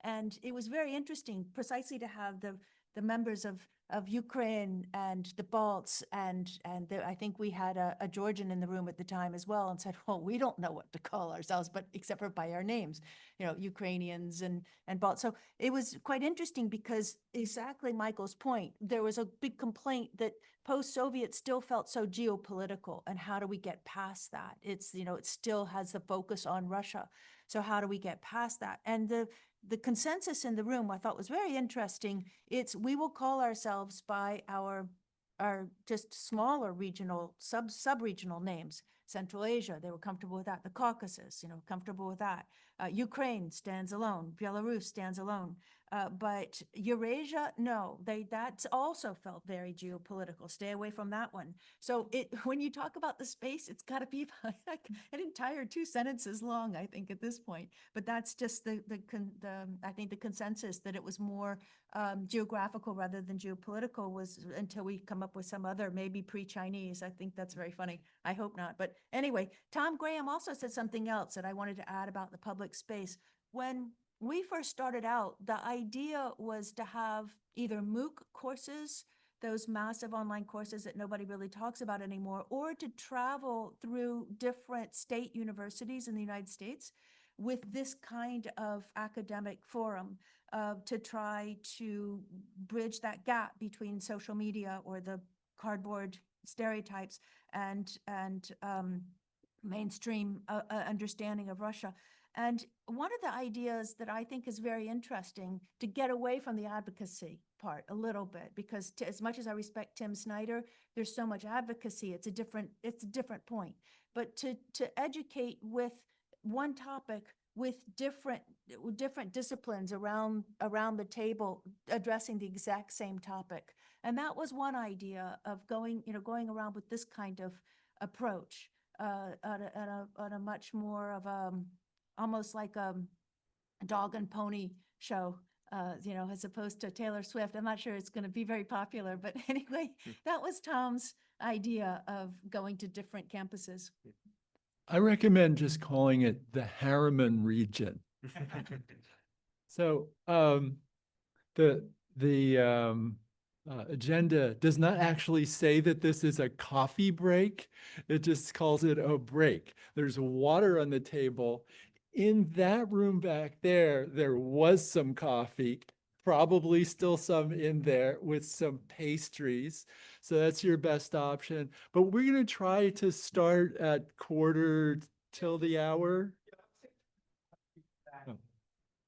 Speaker 5: And it was very interesting, precisely to have the members of Ukraine and the Balts, and I think we had a Georgian in the room at the time as well, and said, well, we don't know what to call ourselves, but except for by our names, Ukrainians and Balts. So it was quite interesting, because exactly Michael's point, there was a big complaint that post-Soviet still felt so geopolitical, and how do we get past that? It's, it still has the focus on Russia. So how do we get past that? And the consensus in the room, I thought, was very interesting. It's, we will call ourselves by our just smaller regional, sub-regional names. Central Asia, they were comfortable with that. The Caucasus, comfortable with that. Ukraine stands alone. Belarus stands alone. But Eurasia, no, that's also felt very geopolitical. Stay away from that one. So when you talk about the space, it's got to be like an entire 2 sentences long, I think, at this point. But that's just I think the consensus that it was more geographical rather than geopolitical was until we come up with some other, maybe pre-Chinese. I think that's very funny. I hope not. But anyway, Tom Graham also said something else that I wanted to add about the public space. When we first started out, the idea was to have either MOOC courses, those massive online courses that nobody really talks about anymore, or to travel through different state universities in the United States with this kind of academic forum to try to bridge that gap between social media or the cardboard stereotypes and mainstream understanding of Russia. And one of the ideas that I think is very interesting to get away from the advocacy part a little bit, because as much as I respect Tim Snyder, there's so much advocacy. It's a different point. But to educate with one topic with different disciplines around the table addressing the exact same topic. And that was one idea of going around with this kind of approach on a much more of almost like a dog and pony show, as opposed to Taylor Swift. I'm not sure it's going to be very popular, but anyway, that was Tom's idea of going to different campuses.
Speaker 1: I recommend just calling it the Harriman region. So the agenda does not actually say that this is a coffee break. It just calls it a break. There's water on the table. In that room back there, there was some coffee, probably still some in there with some pastries. So that's your best option. But we're going to try to start at 1/4 till the hour.